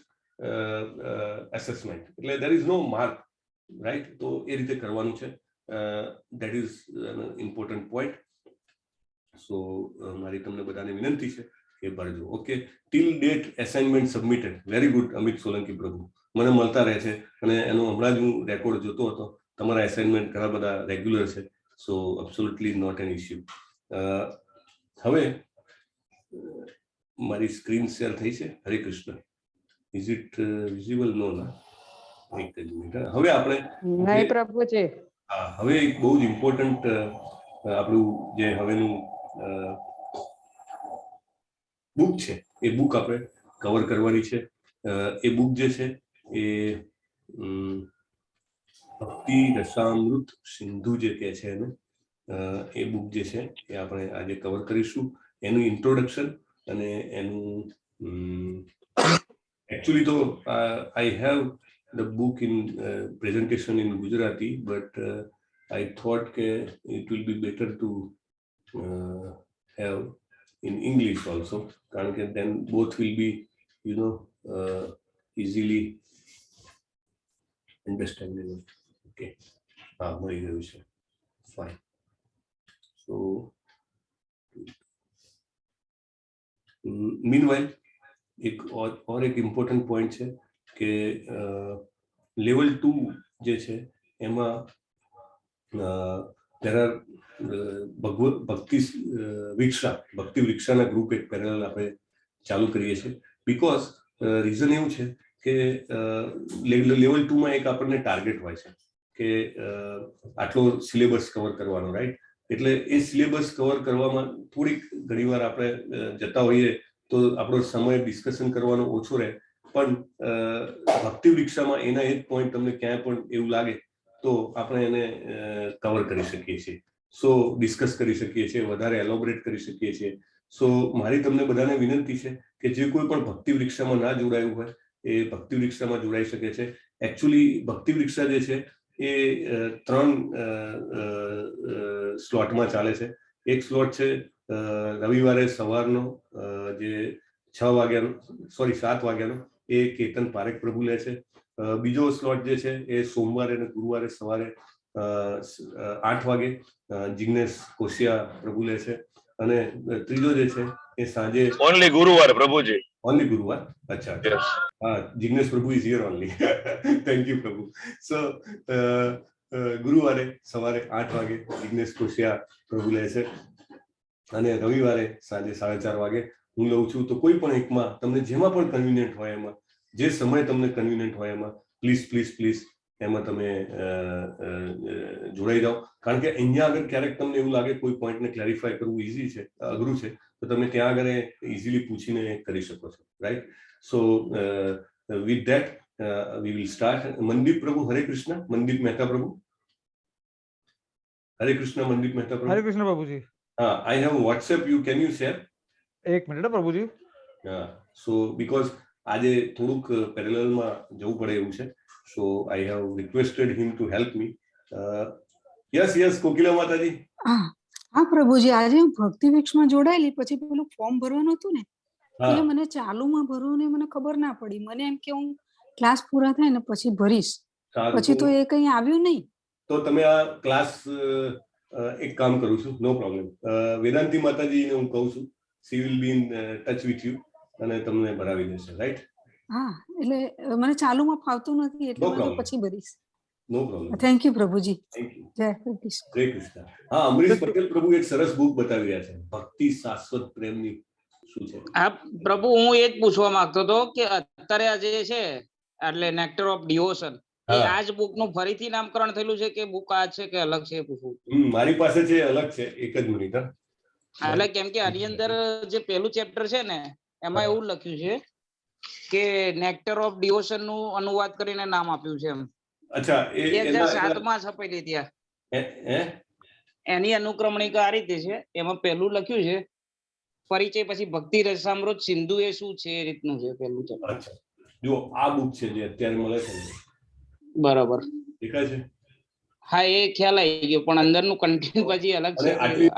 assessment. એટલે there is no mark, right? તો એ રીતે કરવાનું છે. that is an important point. so મારી તમને બધાને વિનંતી છે કે ભરજો. Okay, till date assignment submitted. Very good Amit Solanki પ્રભુ, મને મળતા રહે છે અને એનો હમણાં જ હું રેકોર્ડ જોતો હતો. તમારા અસાઇનમેન્ટ ઘણા બધા રેગ્યુલર છે. So absolutely not an issue. હવે મારી સ્ક્રીન શેર થઈ છે. Hare Krishna. Is it visible? No ના. એક જ મિનિટ. હવે આપણે નહીં પ્રભુજી. હા, હવે એક બહુ જ ઇમ્પોર્ટન્ટ આપણું જે હવેનું બુક છે એ બુક આપણે કવર કરવાની છે. એ બુક જે છે એ ભક્તિ રસામૃત સિંધુ જે કહે છે એને, એ બુક જે છે એ આપણે આજે કવર કરીશું. એનું ઇન્ટ્રોડક્શન અને એનું actually though I have the book in presentation in Gujarati, but I thought it will be better to have in English also, because then both will be, you know, easily understandable. Okay, મળી ગયું છે. Fine. So meanwhile એક એક important point છે કે level 2 જે છે એમાં ભક્તિ વૃક્ષાના ગ્રુપ એક પેરેલલ આપણે ચાલુ કરીએ છીએ. બીકોઝ રીઝન એવું છે કે લેવલ 2માં એક આપણને ટાર્ગેટ હોય છે કે આટલો સિલેબસ કવર કરવાનો, રાઈટ? એટલે એ સિલેબસ કવર કરવામાં થોડીક ઘણીવાર આપણે જતા હોઈએ તો આપણો સમય ડિસ્કશન કરવાનો ઓછો રહે. પણ ભક્તિ વૃક્ષામાં એના એક પોઈન્ટ તમને ક્યાંય પણ એવું લાગે તો આપણે એને કવર કરી શકીએ છીએ. સો ડિસ્કસ કરી શકીએ છીએ, વધારે એલોબરેટ કરી શકીએ છીએ. સો મારી તમને બધાને વિનંતી છે કે જે કોઈ પણ ભક્તિ વૃક્ષામાં ના જોડાયું હોય એ ભક્તિ વૃક્ષામાં જોડાઈ શકે છે. એકચ્યુઅલી ભક્તિ વૃક્ષા જે છે એ 3 સ્લોટમાં ચાલે છે. એક સ્લોટ છે રવિવારે સવારનો જે 7 વાગ્યાનો, એ કેતન પારેખ પ્રભુ લે છે. બીજો સ્લોટ જે છે એ સોમવારે અને ગુરુવારે સવારે 8 વાગે જિગ્નેશ કોશિયા પ્રભુ લે છે. અને ત્રીજો જે છે એ સાંજે ઓનલી ગુરુવાર પ્રભુજી. ઓનલી ગુરુવાર. અચ્છા, જિગ્નેશ પ્રભુ is here only. Thank you પ્રભુ. સો ગુરુવારે સવારે 8 વાગે જિગ્નેશ કોશિયા પ્રભુ લે છે અને રવિવારે સાંજે 4:30 વાગે હું લઉં છું. તો કોઈ પણ એકમાં તમને જેમાં પણ કન્વિનિયન્ટ હોય, એમાં જે સમય તમને કન્વિનિયન્ટ હોય એમાં પ્લીઝ એમાં તમે જોડાઈ જાઓ. કારણ કે અહીંયા આગળ ક્યારેક તમને એવું લાગે કોઈ પોઈન્ટને ક્લેરિફાય કરવું ઇઝી છે, અઘરું છે, તો તમે ત્યાં આગળ ઇઝીલી પૂછીને કરી શકો છો, right? So with that we will start. Mandeep પ્રભુ, હરે કૃષ્ણ. મનદીપ મહેતા પ્રભુ, હરે કૃષ્ણ. મનદીપ મહેતા પ્રભુ, હરે કૃષ્ણ પ્રભુજી. હા, I have WhatsApp. You can you share? એક મિનિટ પ્રભુજી. હા, સો બીકોઝ આજે થોડુંક પેરેલલમાં જવું પડે એવું છે. So I have requested him to help me. Yes Kokila માતાજી. હા પ્રભુજી, આજે હું ભક્તિ વૃક્ષમાં જોડાયેલી, પછી પેલું ફોર્મ ભરવાનું હતું ને એટલે મને ચાલુમાં ભરવું ને મને ખબર ના પડી. મને એમ કે હું ક્લાસ પૂરા થાય ને પછી ભરીશ, પછી તો એ કઈ આવ્યું નહીં. તો તમે આ ક્લાસ એક કામ કરું છું, નો પ્રોબ્લેમ. વેદાંતી માતાજીને હું કહું છું, she will be in touch with you અને તમને ભરાવી દેશે, રાઈટ? હા, એટલે મને ચાલુમાં ફાવતું નથી એટલે હું પછી ભરીશ. નો પ્રોબ્લેમ. થેન્ક યુ પ્રભુજી. Thank you. જય કૃષ્ણ. જય કૃષ્ણ. હા, અમરીશ પટેલ પ્રભુ એક સરસ બુક બતાવી રહ્યા છે, ભક્તિ શાશ્વત પ્રેમની. શું છે? હા પ્રભુ, હું એ જ પૂછવા માંગતો હતો કે અત્યારે આ જે છે એટલે નેક્ટર ઓફ ડિવોશન, એ આ જ બુક નું ફરીથી નામકરણ થયેલું છે કે બુક આ છે કે અલગ છે? પૂછવું. મારી પાસે છે, અલગ છે. એક જ મિનિટ. એટલે કેમ કે આની અંદર જે પહેલું ચેપ્ટર છે ને એમાં એવું લખ્યું છે કે નેક્ટર ઓફ ડિવોશન નું અનુવાદ કરીને નામ આપ્યું છે એમ. અચ્છા એ 2007 માં છપેલી ત્યાં. એની અનુક્રમણિકા આ રીતે છે. એમાં પહેલું લખ્યું છે પરિચય, પછી ભક્તિ રસામૃત સિંધુ એ શું છે એ રીતનું છે પહેલું ચેપ્ટર. અચ્છા જો આ બુક છે જે અત્યારે મળે છે ને, બરાબર. દેખાય છે? હા એ ખ્યાલ આવી ગયો, પણ અંદરનું કન્ટેન્ટ પછી અલગ અને છે. આટલી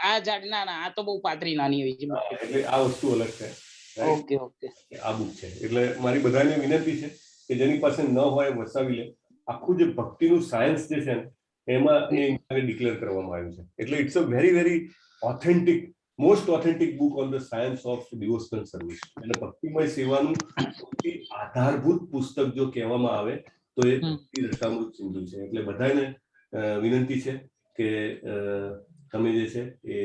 આ જાડ ના આ તો બહુ પાતળી નાની હોય છે. એટલે આ વસ્તુ અલગ છે, right? Okay okay. આ બુક છે એટલે મારી બધાને વિનંતી છે કે જેની પાસે ન હોય વસાવી લે. આખું જે ભક્તિનું સાયન્સ જે છે ને એમાં એ ડિક્લેર કરવામાં આવ્યું છે. એટલે it's a very very authentic, most authentic book on the science of devotional service. એટલે ભક્તિમય સેવાનું સૌથી આધારભૂત પુસ્તક જો કહેવામાં આવે તો એ ભક્તિ રસામૃત સિંધુ છે. એટલે બધાને વિનંતી છે કે તમે જે છે એ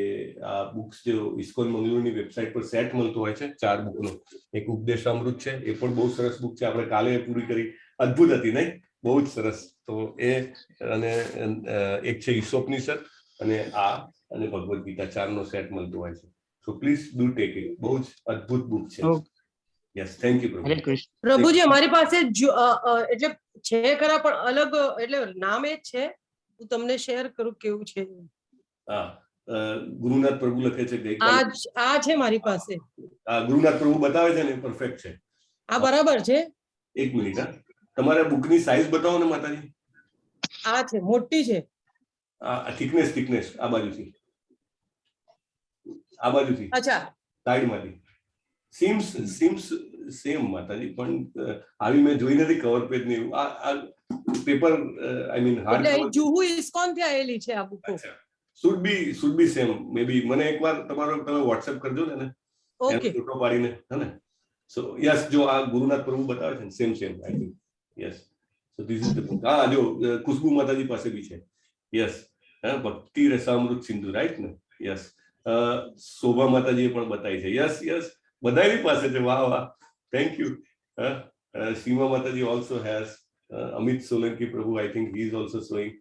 આ બુક્સ જે ઇસ્કોન મંગળુરની વેબસાઇટ પર સેટ મળતો હોય છે 4 બુકનો, એક ઉપદેશામૃત છે, એ પણ બહુ સરસ બુક છે, આપણે કાલે પૂરી કરી, અદ્ભુત હતી નહીં? બહુ જ સરસ. તો એ અને એક છે ઈસોપનિષદ અને આ અને ભગવદ ગીતા 4નો સેટ મળતો હોય છે. So please do take it. બહુ જ અદ્ભુત બુક છે. યસ, થેન્ક યુ પ્રભુ. પ્રભુજી અમારી પાસે એટલે છે ખરા પણ અલગ, એટલે નામ એ જ છે. હું તમને શેર કરું કેવું છે. હા, ગુરુનાથ પ્રભુ લખે છે ગઈકાલે. આ છે મારી પાસે. આ ગુરુનાથ પ્રભુ બતાવે છે ને, પરફેક્ટ છે. આ બરાબર છે. એક મિનિટ, હા, તમારા બુકની સાઈઝ બતાવો ને માતાજી. આ છે, મોટી છે. આ થિકનેસ આ બાજુથી, અચ્છા, સાઈડમાંથી સીમ્સ સેમ માતાજી, પણ આવી મેં જોઈ નથી કવર પેજ ને એવું. આ પેપર આઈ મીન હાર્ડ એટલે જુહુ ઇસ્કોન થી આવેલી છે આ બુકો. શુડ બી સેમ મે બી. મને એકવાર તમે WhatsApp કરજો ને ઓકે, ફોટો પાડીને, હે ને? સો યસ, જો આ ગુરુનાથ પ્રભુ બતાવે છે same I think. Yes, so this is the book. હા, જો ખુશ્બુ માતાજી પાસે બી છે. યસ, હા, ભક્તિ રસામૃત સિંધુ, રાઈટ ને? યસ, શોભા માતાજીએ પણ બતાવી છે. યસ, બધાની પાસે છે. વાહ વાહ, થેન્ક યુ. સીમા માતાજી ઓલ્સો હેઝ. અમિત સોલંકી પ્રભુ, I think he is also showing.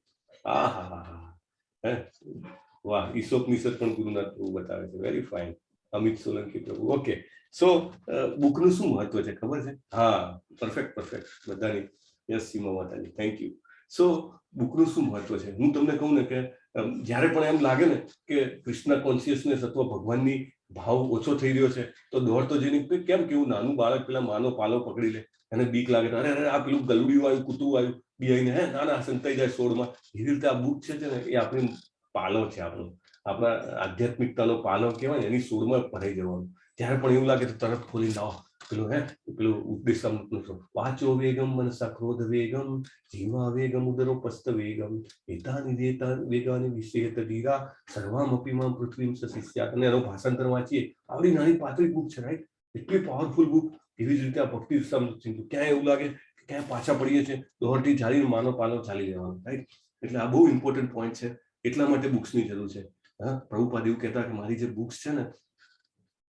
વાહ, ઈસોપનિષદ પણ ગુરુનાથ પ્રભુ બતાવે છે. વેરી ફાઇન, અમિત સોલંકી પ્રભુ. ઓકે, સો બુકનું શું મહત્વ છે ખબર છે? હા, પરફેક્ટ બધાની. યસ સીમા માતાજી, થેન્ક યુ. સો બુકનું શું મહત્વ છે હું તમને કહું ને કે જ્યારે પણ એમ લાગે ને કે કૃષ્ણ કોન્શિયસનેસ અથવા ભગવાનની ભાવ ઓછો થઈ રહ્યો છે તો દોડતો જઈને કેમ કેવું નાનું બાળક પેલા માનો પાલો પકડી લે, એને બીક લાગે, અરે આ પેલું ગલુડિયું આવ્યું, કૂતરું આવ્યું, બિયાઈને ના સંતાઈ જાય સોળમાં. એવી રીતે આ બુક છે ને એ આપણી પાલો છે, આપણા આધ્યાત્મિકતાનો પાલો કહેવાય ને, એની સોળમાં ભરાઈ જવાનું. ત્યારે પણ એવું લાગે તો તરત ખોલી લાવો પેલું ઉપદેશામૃતનું છે. વાચો વેગમ મનસા ક્રોધ વેગમ જીવા વેગમ ઉદરો પસ્ત વેગમ એતાની વેગાની વિષેત ધીરા સર્વામપી માં પૃથ્વીમ સશિષ્યાત. અને એનું ભાષાંતર વાંચીએ, આવડી નાની પાતળી બુક છે, રાઈટ? એટલી પાવરફુલ બુક. એવી જ રીતે આ ભક્તિ રસામૃત સિંધુ, ક્યાંય એવું લાગે કે ક્યાંય પાછા પડીએ છીએ, દોડથી ચાલીને માનો પાલો ચાલી લેવાનો, રાઈટ? એટલે આ બહુ ઇમ્પોર્ટન્ટ પોઈન્ટ છે. એટલા માટે બુક્સની જરૂર છે. હા, પ્રભુપાદ એવું કહેતા કે મારી જે બુક્સ છે ને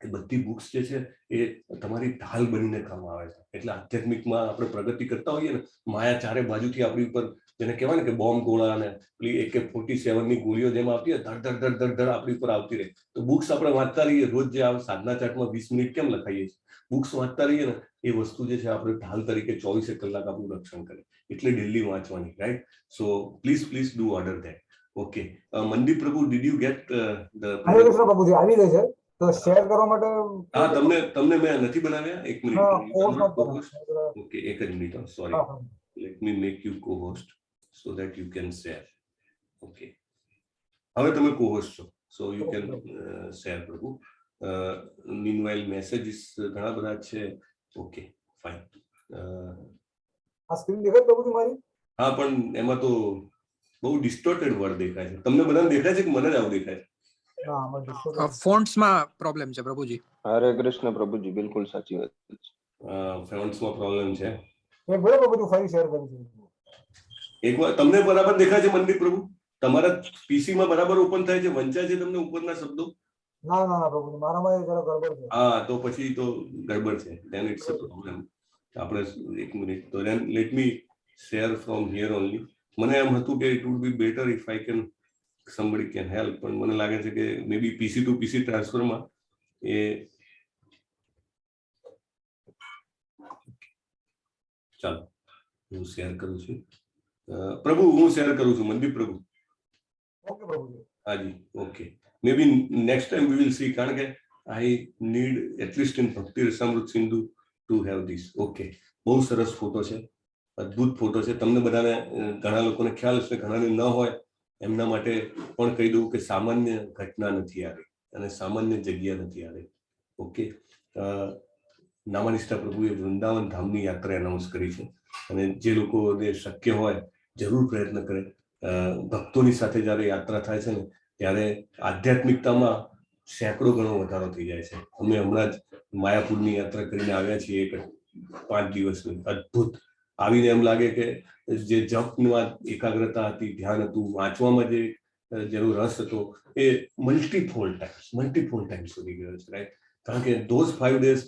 એ બધી બુક્સ જે છે એ તમારી ઢાલ બનીને કામ આવે છે. એટલે આધ્યાત્મિકમાં આપણે પ્રગતિ કરતા હોઈએ ને, માયા ચારે બાજુથી આપણી ઉપર, જેને કહેવાય ને કે બોમ્બ ગોળા અને પેલી AK-47ની ગોળીઓ જેમ આવતી હોય, ધડ આપણી ઉપર આવતી રહે. તો બુક્સ આપણે વાંચતા રહીએ, રોજ જે સાધના ચાર્ટમાં 20 મિનિટ કેમ લખાઈએ છીએ, બુક્સ વાંચતા રહીએ ને, એ વસ્તુ જે છે આપણે ઢાલ તરીકે 24 કલાક આપણું રક્ષણ કરે. એટલે ડેલી વાંચવાની, right? So please do order that. Okay, Mandeep પ્રભુ, ડીડ યુ ગેટ ધ પ્રભુજી આવી ગઈ છે તો શેર કરવા માટે? હા, તમને મેં નથી બનાવ્યા. એક મિનિટ. ઓકે, એક જ minute, sorry. Let me make you co-host so that you can share. Okay, હવે તમે co-host છો, so you can share પ્રભુ. meanwhile messages ઘણા બધા છે. Okay, fine. આ સ્ક્રીન દેખાય પ્રભુજી મારી? હા, પણ એમાં તો બહુ ડિસ્ટોર્ટેડ વર્ડ દેખાય છે. તમને બધાને દેખાય છે કે મને જ આવું દેખાય છે? ફોન્ટ્સમાં પ્રોબ્લેમ છે પ્રભુજી. હરે કૃષ્ણ પ્રભુજી, બિલકુલ સાચી વાત છે. ફોન્ટ્સમાં પ્રોબ્લેમ છે. એક બરાબર બધું ફરી શેર કરી છે. એકવાર તમને બરાબર દેખાય છે મનદીપ પ્રભુ? તમારા પીસીમાં બરાબર ઓપન થાય છે? વંચાય છે તમને ઉપરના શબ્દો? ના પ્રભુજી, મારામાં જરા ગડબડ છે. હા, તો પછી તો ગડબડ છે. Then it's a problem. આપણે એક મિનિટ, તો then let me share from here only. મને એમ હતું કે it would be better if I can somebody can help, પણ મને લાગે છે કે મે બી પીસી ટુ પીસી ટ્રાન્સફરમાં એ ચાલો હું શેર કરું છું. પ્રભુ હું શેર કરું છું, મનદીપ પ્રભુ. ઓકે પ્રભુજી. હાજી, okay. May be next time we will see, કારણ કે I need at least in Bhakti Rasamrita Sindhu to have this. Okay, બહુ સરસ ફોટો છે, અદ્ભુત ફોટો છે. તમને બધાને ઘણા લોકોને ખ્યાલ હશે, ઘણાને ન હોય એમના માટે પણ કહી દઉં કે સામાન્ય ઘટના નથી આવી અને સામાન્ય જગ્યા નથી આવી. ઓકે, નામાનિષ્ઠા પ્રભુએ વૃંદાવન ધામની યાત્રા એનાઉન્સ કરી છે અને જે લોકોને શક્ય હોય જરૂર પ્રયત્ન કરે. ભક્તોની સાથે જ્યારે યાત્રા થાય છે ને ત્યારે આધ્યાત્મિકતામાં સેંકડો ગણો વધારો થઈ જાય છે. અમે હમણાં જ માયાપુરની યાત્રા કરીને આવ્યા છીએ, એક 5 દિવસની. અદ્ભુત. આવીને એમ લાગે કે જે જપમાં એકાગ્રતા હતી, ધ્યાન હતું, વાંચવામાં જેનો રસ હતો એ મલ્ટીફોલ્ડ ટાઈમ્સ સુધી ગયો છે, રાઈટ? કારણ કે those 5 days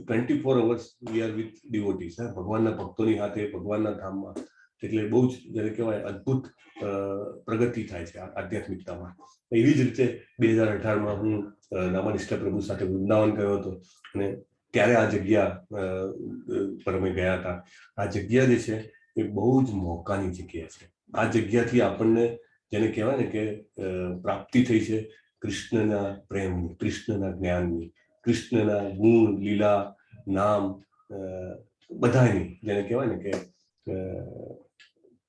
24 hours we are with devotees, ભગવાનના ભક્તોની સાથે ભગવાનના ધામમાં. એટલે બહુ જ જેને કહેવાય અદ્ભુત પ્રગતિ થાય છે આધ્યાત્મિકતામાં. એવી જ રીતે 2018માં હું નામાનિષ્ઠા પ્રભુ સાથે વૃંદાવન ગયો હતો અને ત્યારે આ જગ્યા પર અમે ગયા હતા. આ જગ્યા જે છે એ બહુ જ મોકાની જગ્યા છે. આ જગ્યાથી આપણને જેને કહેવાય ને કે પ્રાપ્તિ થઈ છે કૃષ્ણના પ્રેમની, કૃષ્ણના જ્ઞાનની, કૃષ્ણના ગુણ, લીલા, નામ બધાની, જેને કહેવાય ને કે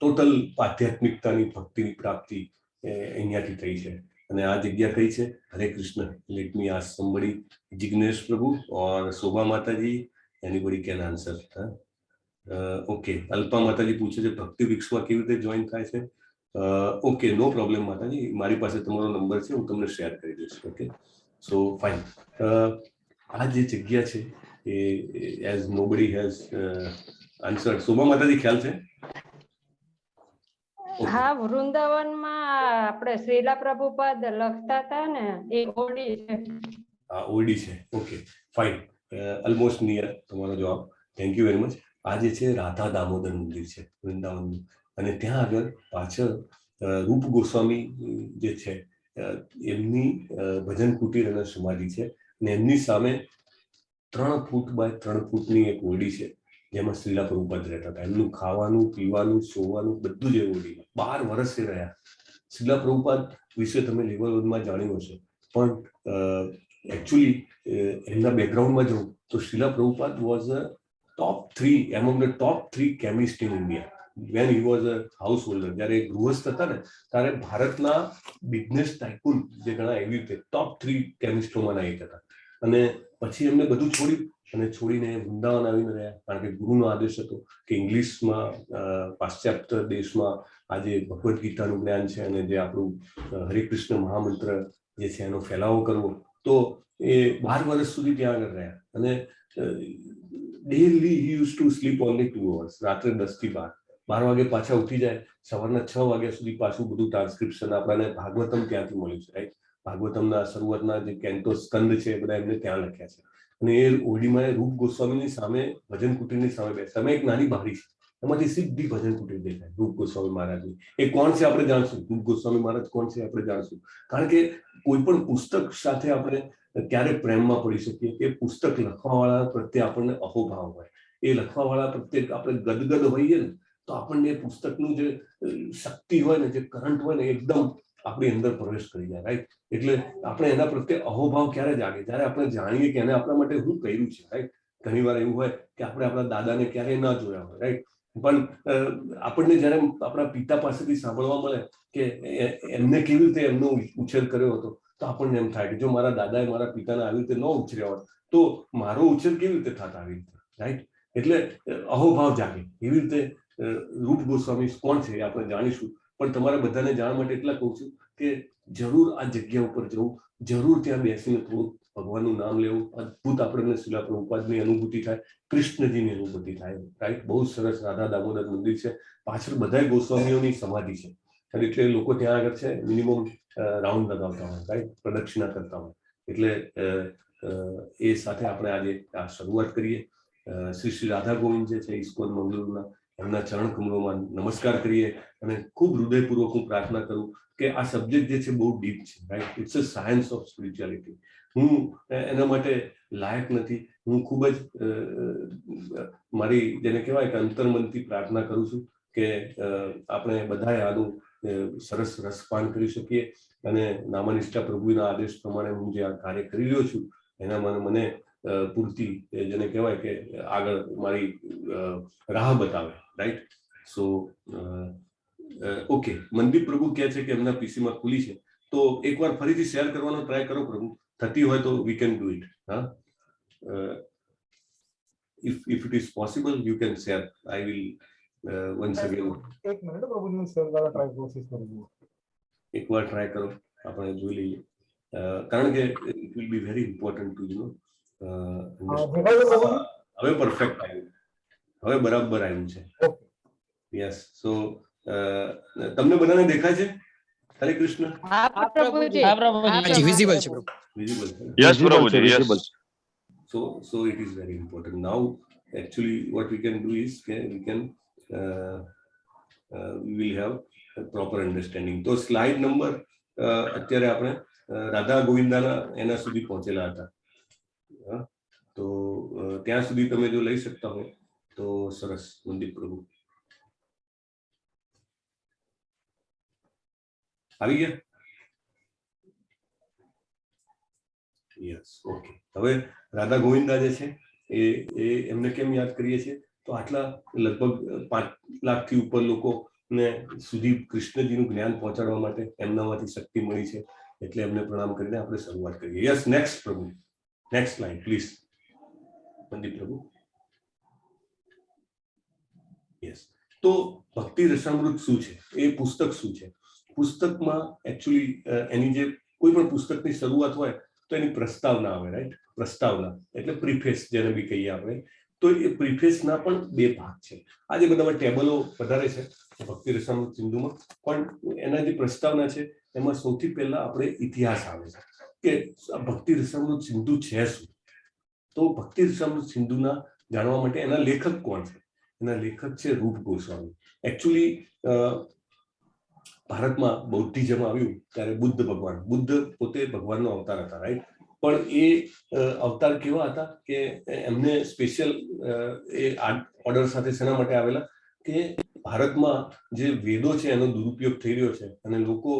ટોટલ આધ્યાત્મિકતાની, ભક્તિની પ્રાપ્તિ અહીંયાથી થઈ છે. અને આ જગ્યા કઈ છે? Hare Krishna. Let me ask somebody, Jignesh પ્રભુ और शोभा माताजी, anybody can answer? Okay, Alpa માતાજી પૂછે છે ભક્તિ વૃક્ષમાં કેવી રીતે જોઈન થાય છે? ઓકે, નો પ્રોબ્લેમ માતાજી, મારી પાસે તમારો નંબર છે, હું તમને શેર કરી દઈશ. ઓકે, સો ફાઇન. આ જે જગ્યા છે એ એઝ નોબડી હેઝ આન્સર્ડ. શોભા માતાજી ખ્યાલ છે? હા, વૃંદાવનમાં આપણે શ્રીલા પ્રભુપાદ લખતા હતા ને એ ઓડી છે. હા, ઓડી છે. Okay, fine. ઓલમોસ્ટ નિયર તમારો જવાબ. Thank you very much. આ જે છે રાધા દામોદર મંદિર છે વૃંદાવનનું, અને ત્યાં આગળ પાછળ રૂપ ગોસ્વામી જે છે એમની ભજન કુટીર અને સમાધિ છે, અને એમની સામે 3 ફૂટ બાય 3 ફૂટની એક ઓરડી છે જેમાં શ્રીલા પ્રભુપાદ રહેતા હતા. એમનું ખાવાનું, પીવાનું, સોવાનું બધું જ એ ઓરડીમાં 12 વર્ષ એ રહ્યા. શ્રીલા પ્રભુપાદ વિશે તમે લેવલમાં જાણ્યું હશે, પણ એકચ્યુઅલી એમના બેકગ્રાઉન્ડમાં જવું તો Srila Prabhupada was a top 3 among the top 3 chemists in India when he was a householder. જ્યારે ગૃહસ્થ હતા ને ત્યારે ભારતના બિઝનેસ ટાઇકૂન જે ઘણા એવી રીતે ટોપ 3 કેમિસ્ટોમાંના એક હતા. અને પછી એમને બધું છોડ્યું અને છોડીને વૃંદાવન આવીને રહ્યા, કારણ કે ગુરુનો આદેશ હતો કે ઇંગ્લિશમાં પાશ્ચાત્ય દેશમાં આજે ભગવદ્ ગીતાનું જ્ઞાન છે અને જે આપણું હરિકૃષ્ણ મહામંત્ર જે છે એનો ફેલાવો કરવો. તો એ 12 વર્ષ સુધી ત્યાં આગળ રહ્યા અને daily he used to sleep only 2 hours. રાત્રે 10 થી 12 વાગે પાછા ઉઠી જાય, સવારના 6 વાગ્યા સુધી પાછું બધું ટ્રાન્સક્રિપ્શન. આપણને ભાગવતમ ત્યાંથી મળ્યું છે, રાઈટ? ભાગવતમના શરૂઆતના જે કેન્ટો સ્કંદ છે એ બધા એમને ત્યાં લખ્યા છે. અને એ ઓરડીમાં રૂપ ગોસ્વામીની સામે, ભજન કુટીરની સામે બેસતા. અમે એક નાની બારી છે, એમાંથી સીધી ભજન કુટીર દેખાય રૂપ ગોસ્વામી મહારાજની. એ કોણ છે આપણે જાણશું, રૂપ ગોસ્વામી મહારાજ કોણ છે આપણે જાણશું. કારણ કે કોઈ પણ પુસ્તક સાથે આપણે ક્યારે પ્રેમમાં પડી શકીએ કે પુસ્તક લખવાવાળા પ્રત્યે આપણને અહોભાવ હોય, એ લખવાવાળા પ્રત્યે આપણે ગદગદ હોઈએ ને તો આપણને એ પુસ્તકનું જે શક્તિ હોય ને, જે કરંટ હોય ને, એકદમ આપણી અંદર પ્રવેશ કરી જાય, રાઈટ? એટલે આપણે એના પ્રત્યે અહોભાવ ક્યારે જાગે? જ્યારે આપણે જાણીએ કે એને આપણા માટે શું કર્યું છે, રાઈટ? ઘણી વાર એવું હોય કે આપણે આપણા દાદાને ક્યારેય ન જોયા હોય, રાઈટ? પણ આપણને જ્યારે આપણા પિતા પાસેથી સાંભળવા મળે કે એમને કેવી રીતે એમનો ઉછેર કર્યો હતો, તો આપણને એમ થાય કે જો મારા દાદાએ મારા પિતાને આવી રીતે ન ઉછર્યા હોત તો મારો ઉછેર કેવી રીતે થાત આવી રીતે, રાઈટ? એટલે અહોભાવ જાગે. એવી રીતે રૂપ ગોસ્વામી કોણ છે એ આપણે જાણીશું. પણ તમારા બધાને જાણ માટે એટલા કહું છું કે જરૂર આ જગ્યા ઉપર જવું, જરૂર ત્યાં બેસીને થોડું ભગવાનનું નામ લેવું. અદ્ભુત આપણને શ્રીલા પ્રભુપાદની અનુભૂતિ થાય, કૃષ્ણજીની અનુભૂતિ થાય, રાઈટ? બહુ સરસ રાધા દામોદર મંદિર છે, પાછળ બધાય ગોસ્વામીઓની સમાધિ છે, અને એટલે લોકો ત્યાં આગળ છે મિનિમમ રાઉન્ડ લગાવતા હોય, રાઈટ? પ્રદક્ષિણા કરતા હોય. એટલે એ સાથે આપણે આજે આ શરૂઆત કરીએ. શ્રી રાધા ગોવિંદ જે છે ઇસ્કોન મંગલુરુના, એમના ચરણ કમળોમાં નમસ્કાર કરીએ અને ખૂબ હૃદયપૂર્વક હું પ્રાર્થના કરું કે આ સબ્જેક્ટ જે છે બહુ ડીપ છે, right? It's a science of spirituality. હું એના માટે લાયક નથી. હું ખૂબ જ મારી જેને કહેવાય કે અંતર્મનથી પ્રાર્થના કરું છું કે આપણે બધાએ આનું સરસ રસપાન કરી શકીએ અને નામાનિષ્ઠા પ્રભુના આદેશ પ્રમાણે હું જે આ કાર્ય કરી રહ્યો છું એના મને પૂરતી જેને કહેવાય કે આગળ મારી રાહ બતાવે, રાઈટ? સો ઓકે, મનદીપ પ્રભુ કહે છે કે એમના પીસીમાં ખુલી છે, તો એકવાર ફરીથી શેર કરવાનો ટ્રાય કરો પ્રભુ. થતી હોય તો વી કેન ડુ ઇટ. હા, if it is possible you can share. I will once again એક મિનિટ પ્રભુજી, હું શેર કરવા ટ્રાય કોશિશ કરું છું. એકવાર ટ્રાય કરો, આપણે જોઈ લઈએ, કારણ કે it will be very important to દેખાય છે પ્રભુજી? હવે પરફેક્ટ આવ્યું, હવે બરાબર આવ્યું છે. Okay, yes. સો તમને બધાને દેખાય છે? હરે કૃષ્ણ. હા પ્રભુજી. હા પ્રભુજી. વિઝિબલ છે પ્રભુ. વિઝિબલ છે? યસ પ્રભુજી, yes. So it is very important. Now actually what we can do is we can we will have a proper understanding. તો સ્લાઇડ નંબર અત્યારે આપણે રાધા ગોવિંદાના એના સુધી પહોંચેલા હતા. તો ત્યાં સુધી તમે જો લઈ શકતા હો તો સરસ. મનદીપ પ્રભુ આવી ગયા? Yes, okay. હવે રાધા ગોવિંદા જે છે એ એમને કેમ યાદ કરીએ છીએ? તો આટલા લગભગ 5 લાખથી ઉપર લોકોને સુધી કૃષ્ણજીનું જ્ઞાન પહોંચાડવા માટે એમનામાંથી શક્તિ મળી છે, એટલે એમને પ્રણામ કરીને આપણે શરૂઆત કરીએ. યસ, નેક્સ્ટ પ્રભુ, નેક્સ્ટ લાઈન પ્લીઝ. મનદીપ પ્રભુ. યસ. તો ભક્તિ રસામૃત શું છે? એ પુસ્તક શું છે? પુસ્તકમાં એકચ્યુઅલી એની જે કોઈ પણ પુસ્તકની શરૂઆત હોય તો એની પ્રસ્તાવના આવે, રાઈટ? પ્રસ્તાવના એટલે પ્રિફેસ જેને બી કહીએ આપણે. તો એ પ્રિફેસના પણ 2 ભાગ છે. આજે બધામાં ટેબલો વધારે છે ભક્તિ રસામૃત સિંધુમાં, પણ એના જે પ્રસ્તાવના છે એમાં સૌથી પહેલા આપણે ઇતિહાસ આવે છે કે ભક્તિ રસામૃત સિંધુ છે શું. તો ભક્તિ રસામૃત સિંધુના જાણવા માટે એના લેખક કોણ છે? એના લેખક છે રૂપ ગોસ્વામી. એકચ્યુઅલી ભારતમાં બૌદ્ધિઝમ આવ્યું ત્યારે બુદ્ધ પોતે ભગવાનનો અવતાર હતા, રાઈટ? પણ એ અવતાર કેવા હતા કે એમને સ્પેશિયલ એ ઓર્ડર સાથે શેના માટે આવેલા કે ભારતમાં જે વેદો છે એનો દુરુપયોગ થઈ રહ્યો છે અને લોકો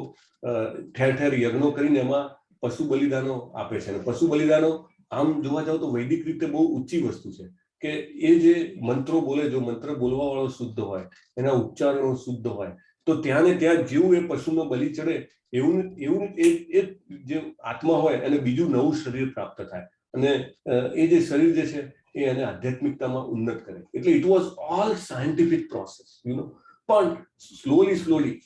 ઠેર ઠેર યજ્ઞો કરીને એમાં પશુ બલિદાનો આપે છે. અને પશુ બલિદાનો આમ જોવા જાવ તો વૈદિક રીતે બહુ ઊંચી વસ્તુ છે કે એ જે મંત્રો બોલે, જો મંત્ર બોલવા વાળો શુદ્ધ હોય, એના ઉચ્ચારણો શુદ્ધ હોય, તો ત્યાં ને ત્યાં જેવું એ પશુનો બલિ ચડે એવું એ જે આત્મા હોય એને બીજું નવું શરીર પ્રાપ્ત થાય અને એ જે શરીર જે છે એ એને આધ્યાત્મિકતામાં ઉન્નત કરે. એટલે it was all scientific process, પણ સ્લોલી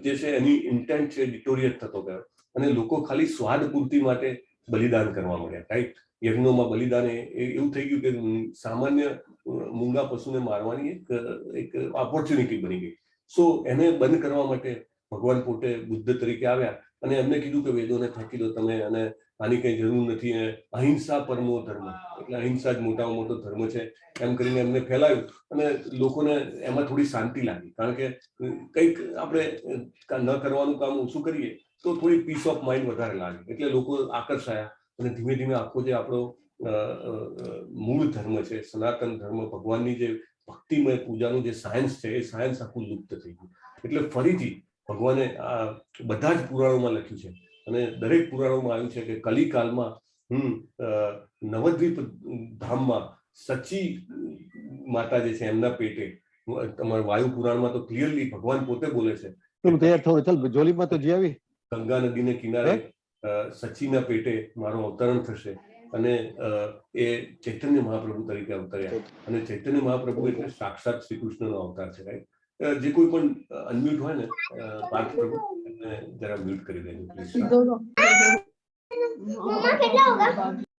જે છે એની ઇન્ટેન્ટ છે ડિટોરિએટ થતો ગયો અને લોકો ખાલી સ્વાદ પૂર્તિ માટે બલિદાન કરવા મળ્યા, રાઈટ? યજ્ઞોમાં બલિદાન એવું થઈ ગયું કે સામાન્ય મૂંગા પશુને મારવાની એક ઓપોર્ચ્યુનિટી બની ગઈ. સો એને બંધ કરવા માટે ભગવાન પોતે બુદ્ધ તરીકે આવ્યા અને એમને કીધું કે વેદોને ફેંકી દો તમે, અને આની કઈ જરૂર નથી, અહિંસા પરમો ધર્મ, એટલે અહિંસા જ મોટામાં મોટો ધર્મ છે એમ કરીને એમને ફેલાયું અને લોકોને એમાં થોડી શાંતિ લાગી. કારણ કે કંઈક આપણે ન કરવાનું કામ ઓછું કરીએ તો થોડી પીસ ઓફ માઇન્ડ વધારે લાગે, એટલે લોકો આકર્ષાયા અને ધીમે ધીમે આખો જે આપણો મૂળ ધર્મ છે, સનાતન ધર્મ, ભગવાનની જે ભક્તિમય પૂજાનું જે સાયન્સ છે એ સાયન્સ આખું લુપ્ત થઈ ગયું. એટલે ફરીથી ભગવાને આ બધા જ પુરાણોમાં લખ્યું છે અને દરેક પુરાણોમાં આવ્યું છે કે કલિકાલમાં નવદ્વીપ ધામમાં સચી માતા જે છે એમના પેટે, તમારા વાયુ પુરાણમાં તો ક્લિયરલી ભગવાન પોતે બોલે છે ગંગા નદીને કિનારે સચીના પેટે મારું અવતરણ થશે અને એ ચૈતન્ય મહાપ્રભુ તરીકે અવતર્યા. અને ચૈતન્ય મહાપ્રભુ એટલે સાક્ષાત શ્રી કૃષ્ણનો અવતાર છે, રાઈટ? જે કોઈ પણ અનમ્યુટ હોય ને પાર્થ પ્રભુ એમને જરા મ્યુટ કરી દેજો પ્લીઝ.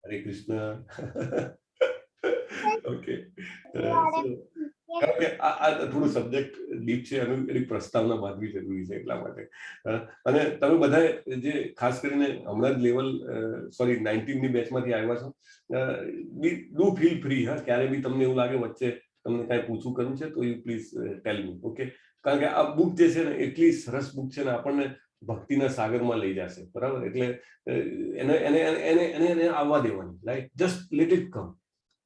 હરે કૃષ્ણ. ઓકે, કારણ કે આ થોડું સબ્જેક્ટ ડીપ છે, એની પ્રસ્તાવના બાંધવી જરૂરી છે એટલા માટે. અને તમે બધા જે ખાસ કરીને હમણાં જ લેવલ 19ની બેચમાંથી આવ્યા છો, ડુ ફીલ ફ્રી. ક્યારે બી તમને એવું લાગે વચ્ચે તમને કાંઈ પૂછવું કરવું છે તો you please tell me. Okay, કારણ કે આ બુક જે છે ને એટલી સરસ બુક છે ને, આપણને ભક્તિના સાગરમાં લઈ જશે. બરાબર, એટલે એને એને એને એને એને આવવા દેવાની, right, just let it come,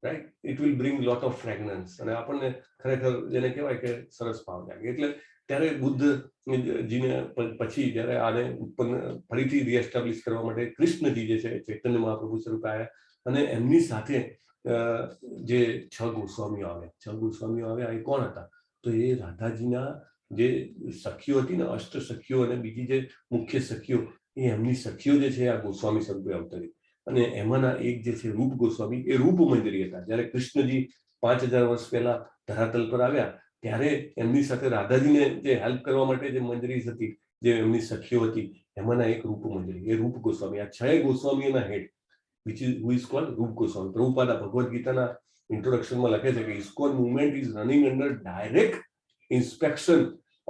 right, it will bring lot of fragrance, અને આપણને ખરેખર જેને કહેવાય કે સરસ ભાવ લાગે. એટલે ત્યારે બુદ્ધજીને પછી જ્યારે આને ઉત્પન્ન ફરીથી રીએસ્ટાબ્લિશ કરવા માટે કૃષ્ણજી જે છે ચૈતન્ય મહાપ્રભુ સ્વરૂપે આવ્યા, અને એમની સાથે જે 6 ગોસ્વામીઓ આવ્યા. 6 ગોસ્વામીઓ આવ્યા એ કોણ હતા? તો એ રાધાજીના જે સખીઓ હતી ને, અષ્ટ સખીઓ, અને બીજી જે મુખ્ય સખીઓ, એ એમની સખીઓ જે છે આ ગોસ્વામી સ્વરૂપે અવતરી. અને એમાંના એક જે છે રૂપ ગોસ્વામી, એ રૂપ મંજરી હતા. જ્યારે કૃષ્ણજી 5000 વર્ષ પહેલા ધરાતલ પર આવ્યા ત્યારે એમની સાથે રાધાજીને જે હેલ્પ કરવા માટે જે મંજરીઝ હતી, જે એમની સખીઓ હતી, એમાંના એક રૂપ મંજરી, એ રૂપ ગોસ્વામી. આ 6 ગોસ્વામીઓના હેડ which is who is called રૂપ ગોસ્વામી. પ્રભુપાદ ભગવદ ગીતાના ઇન્ટ્રોડક્શનમાં લખે છે કે ISKCON movement is running under direct inspection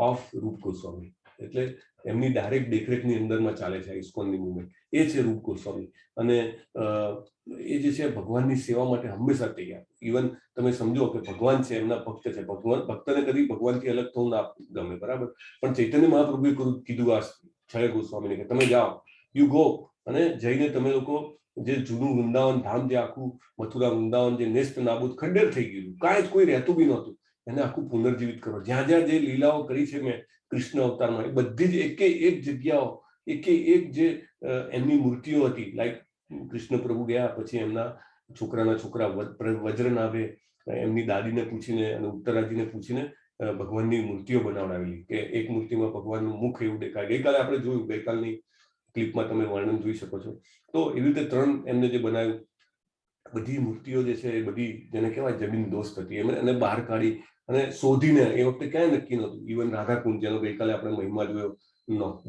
of રૂપ ગોસ્વામી. એટલે એમની ડાયરેક્ટ દેખરેખની અંદરમાં ચાલે છે ઇસ્કોનની મૂવમેન્ટ. એ છે રૂપ ગોસ્વામી. અને એ જે છે ભગવાનની સેવા માટે હંમેશા તૈયાર. ઇવન તમે સમજો કે ભગવાન છે, એમના ભક્ત છે, ભક્તને કદી ભગવાનથી અલગ થવું ના ગમે. બરાબર, પણ ચૈતન્ય મહાપ્રભુએ કીધું આ 6 ગોસ્વામીને કે તમે જાઓ, યુ ગો, અને જઈને તમે લોકો જે જૂનું વૃંદાવન ધામ, જે આખું મથુરા વૃંદાવન જે નેસ્ત નાબૂદ ખંડેર થઈ ગયું, કાંઈ કોઈ રહેતું બી નહોતું, એને આખું પુનર્જીવિત કરો. જ્યાં જ્યાં જે લીલાઓ કરી છે મેં કૃષ્ણ અવતારમાં, એ બધી જ એકે એક જગ્યાઓ, એકે એક જે એમની મૂર્તિઓ હતી, લાઈક કૃષ્ણ પ્રભુ ગયા પછી એમના છોકરાના છોકરા વજ્રનાભે એમની દાદીને પૂછીને અને ઉત્તરાજીને પૂછીને ભગવાનની મૂર્તિઓ બનાવડાવેલી, કે એક મૂર્તિમાં ભગવાનનું મુખ એવું દેખાય. ગઈકાલે આપણે જોયું, ગઈકાલની ક્લિપમાં તમે વર્ણન જોઈ શકો છો. તો એવી રીતે 3 એમને જે બનાવ્યું, બધી મૂર્તિઓ જે છે એ બધી જેને કહેવાય જમીન દોસ્ત હતી. એને બહાર કાઢી અને શોધીને, એ વખતે ક્યાંય નક્કી નહોતું. ઇવન રાધાકુંજ, જેનો ગઈકાલે આપણે મહિમા જોયો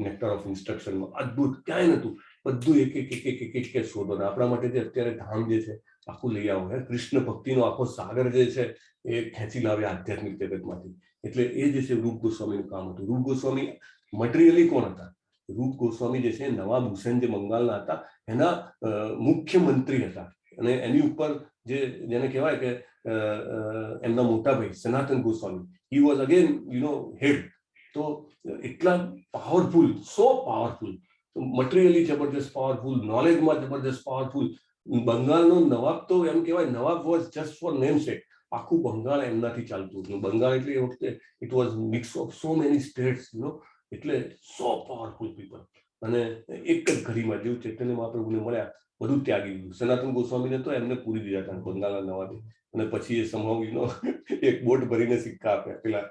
નેક્ટર ઓફ ઇન્સ્ટ્રક્શનમાં, અદ્ભુત, ક્યાંય નહોતું. બધું એક એક શોધો. આપણા માટે જે અત્યારે ધામ જે છે આખું લઈ આવો, કૃષ્ણ ભક્તિનો આખો સાગર જે છે એ ખેંચી લાવ્યા આધ્યાત્મિક જગતમાંથી. એટલે એ જે છે રૂપ ગોસ્વામીનું કામ હતું. રૂપ ગોસ્વામી મટીરિયલી કોણ હતા? રૂપ ગોસ્વામી જે છે નવાબ હુસેન જે બંગાળના હતા, એના મુખ્યમંત્રી હતા. અને એની ઉપર જેને કહેવાય કે એમના મોટા ભાઈ સનાતન ગોસ્વામી, હી વોઝ અગેન હેડ. તો એટલા પાવરફુલ, સો પાવરફુલ, મટીરિયલી જબરદસ્ત પાવરફુલ, નોલેજમાં જબરદસ્ત પાવરફુલ. બંગાળનો નવાબ તો એમ કહેવાય, નવાબ વોઝ જસ્ટ ફોર નેમ સેક. આખું બંગાળ એમનાથી ચાલતું હતું. બંગાળ એટલે એ વખતે it was mix of so many states, એટલે સો પાવરફુલ પીપલ. અને એક જ ઘડીમાં જેવું ચૈતન્ય મહાપ્રભુને મળ્યા, બધું ત્યાગી દીધું. સનાતન ગોસ્વામીને તો એમને પૂરી દીધા હતા બંગાળના નવાબે. અને પછી એ સંભવ એક બોટ ભરીને સિક્કા આપ્યા પેલા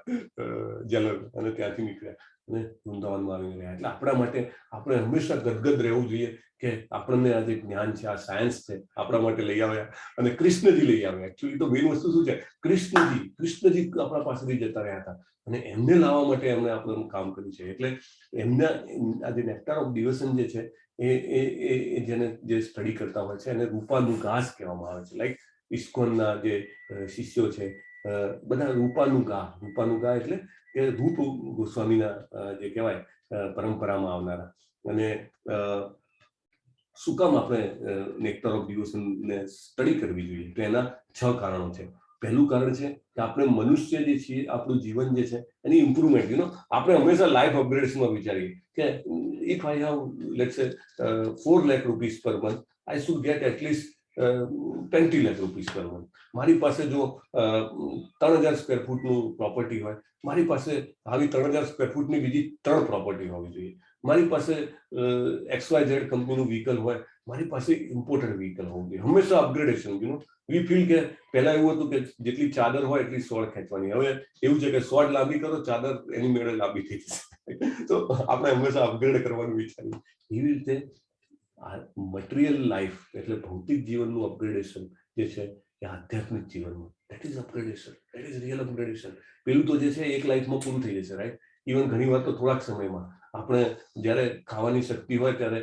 જલર, અને ત્યાંથી નીકળ્યા અને વૃંદાવનમાં આવીને રહ્યા. એટલે આપણા માટે આપણે હંમેશા ગદગદ રહેવું જોઈએ કે આપણને આ જે જ્ઞાન છે, આ સાયન્સ છે, આપણા માટે લઈ આવ્યા, અને કૃષ્ણજી લઈ આવ્યા. એકચ્યુઅલી તો મેઇન વસ્તુ શું છે? કૃષ્ણજી આપણા પાસેથી જતા રહ્યા હતા, અને એમને લાવવા માટે એમને આપણું કામ કર્યું છે. એટલે એમના આ જે નેક્ટર ઓફ ડિવોશન જે છે એ જેને જે સ્ટડી કરતા હોય છે એને રૂપાનુગાસ કહેવામાં આવે છે. લાઈક ઇસ્કોનના જે શિષ્યો છે બધા રૂપાનુગા એટલે કે રૂપ ગોસ્વામીના જે કહેવાય પરંપરામાં આવનારા. અને શું કામ આપણે નેક્ટર ઓફ ડિવોશનને સ્ટડી કરવી જોઈએ? તો એના 6 કારણો છે. પહેલું કારણ છે કે આપણે મનુષ્ય જે છીએ, આપણું જીવન જે છે એની ઇમ્પ્રુવમેન્ટ, આપણે હંમેશા લાઈફ અપગ્રેડેશનમાં વિચારીએ કે ઇફ આઈ હેવ લેટ્સ સે 4 lakh rupees per month, I should gate at least 20 lakh rupees per month. મારી પાસે જો 3000 સ્ક્વેર ફૂટનું પ્રોપર્ટી હોય, મારી પાસે આવી 3000 સ્ક્વેર ફૂટની બીજી 3 પ્રોપર્ટી હોવી જોઈએ. મારી પાસે XYZ કંપનીનું વ્હીકલ હોય, મારી પાસે ઇમ્પોર્ટેડ વ્હીકલ હોવું જોઈએ. હંમેશા અપગ્રેડેશન. વી ફીલ કે પહેલા એવું હતું કે જેટલી ચાદર હોય એટલી સોળ ખેંચવાની. હવે એવું છે કે સોળ લાંબી કરો, ચાદર એની મેળે લાંબી થઈ જશે. તો આપણે હંમેશા અપગ્રેડ કરવાનું વિચારીએ. એવી રીતે આ મટીરિયલ લાઈફ એટલે ભૌતિક જીવનનું અપગ્રેડેશન જે છે એ આધ્યાત્મિક જીવનમાં, that is upgradation, that is real upgradation. પેલું તો જે છે એક લાઈફમાં પૂરું થઈ જશે, રાઈટ? ઇવન ઘણી વાર તો થોડાક સમયમાં આપણે જ્યારે ખાવાની શક્તિ હોય ત્યારે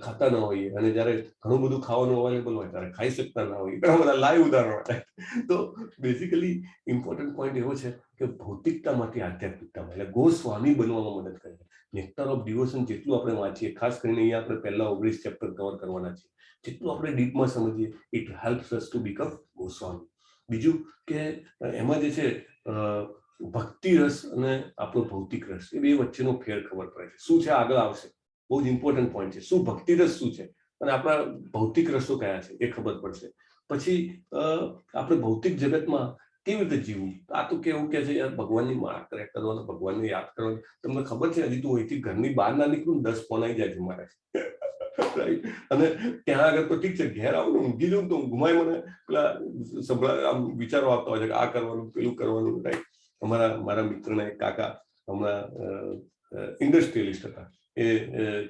ખાતા ન હોઈએ, અને જ્યારે ઘણું બધું ખાવાનું અવેલેબલ હોય ત્યારે ખાઈ શકતા ના હોઈએ. ઘણા બધા લાઈવ ઉદાહરણો થાય. તો બેઝિકલી ઇમ્પોર્ટન્ટ પોઈન્ટ એવો છે કે ભૌતિકતામાંથી આધ્યાત્મિકતામાં, એટલે ગોસ્વામી બનવામાં મદદ કરે. નેક્ટર ઓફ ડિવોશન જેટલું આપણે વાંચીએ, ખાસ કરીને અહીંયા આપણે પહેલા 19 ચેપ્ટર કવર કરવાના છીએ, જેટલું આપણે ડીપમાં સમજીએ, it helps us to become Goswami. બીજું કે એમાં જે છે ભક્તિ રસ અને આપણો ભૌતિક રસ એ બે વચ્ચેનો ફેર ખબર પડે છે. શું છે આગળ આવશે, બહુ જ ઇમ્પોર્ટન્ટ પોઈન્ટ છે. શું ભક્તિ રસ શું છે અને આપણા ભૌતિક રસો કયા છે એ ખબર પડશે. પછી આપણે ભૌતિક જગતમાં કેવી રીતે જીવવું. આ તો કેવું કે છે યાર, ભગવાનની માળા કર્યા કરવાનું, ભગવાનને યાદ કરવાનું. તમને ખબર છે હજી તું અહીંથી ઘરની બહાર ના નીકળું 10 ફોન આવી જાય છે મારે. અને ત્યાં આગળ તો ઠીક છે, ઘેર આવું ને ઊંઘી જવું તો ઊંઘમાં મને પેલા આમ વિચારો આવતા હોય છે કે આ કરવાનું, પેલું કરવાનું. રાઈટ. મારા મિત્રના એક કાકા હમણાં ઇન્ડસ્ટ્રીયલિસ્ટ હતા. એ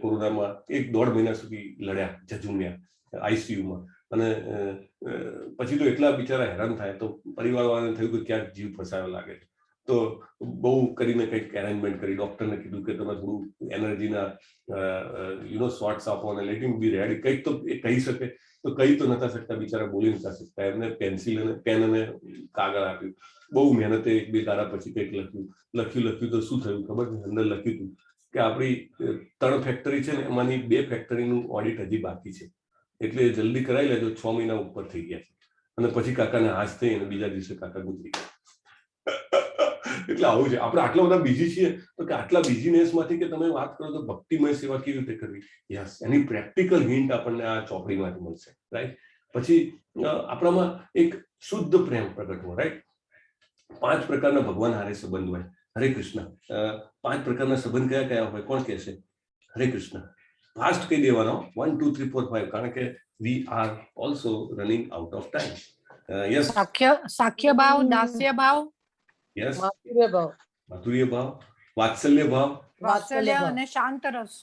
કોરોનામાં 1.5 મહિના સુધી લડ્યા, ઝઝુમ્યા આઈસીયુમાં. અને પછી તો એટલા બિચારા હેરાન થાય તો પરિવારવાળાને થયું કે ક્યાંક જીવ ફસાયો લાગે છે. તો બહુ કરીને કંઈક એરેન્જમેન્ટ કરી, ડોક્ટરને કીધું કે તમે થોડું એનર્જીના શોર્ટ્સ આપો અને લેટ હિમ બી રેડી. કંઈક તો એ કહી શકે, તો કહી તો નતા શકતા, બિચારા બોલી નતા શકતા. એમને પેન્સિલ અને પેન અને કાગળ આપ્યું. બહુ મહેનતે 1-2 દાડા પછી કંઈક લખ્યું તો શું થયું ખબર છે? અંદર લખ્યું હતું કે આપણી 3 ફેક્ટરી છે ને, એમાંની 2 ફેક્ટરીનું ઓડિટ હજી બાકી છે, એટલે જલ્દી કરાવી લેજો. 6 મહિના ઉપર થઈ ગયા છે. અને પછી કાકાને હાશ થઈ અને બીજા દિવસે કાકા ગુજરી ગયા. એટલે આવું છે. આપણે આટલા બધા બીજી છીએ તો કે આટલા બિઝીનેસ માંથી કે તમે વાત કરો તો ભક્તિમય સેવા કેવી રીતે કરવી, યસ, એની પ્રેક્ટિકલ હિન્ટ આપણને આ ચોપડીમાંથી મળશે. રાઈટ. પછી આપણામાં એક શુદ્ધ પ્રેમ પ્રગટ હોય. રાઈટ. 5 પ્રકારના ભગવાન હારે સંબંધ હોય. હરે કૃષ્ણ. 5 પ્રકારના સંબંધ કયા કયા હોય? કોણ કહેશે? હરે કૃષ્ણ. ફાસ્ટ કહી દેવાનો 1 2 3 4 5, કારણ કે we are also running out of time. Yes. સાખ્ય ભાવ, દાસ્ય ભાવ, યસ. માધુર્ય ભાવ, માધુર્ય ભાવ, વાત્સલ્ય ભાવ, વાત્સલ્ય અને શાંત રસ.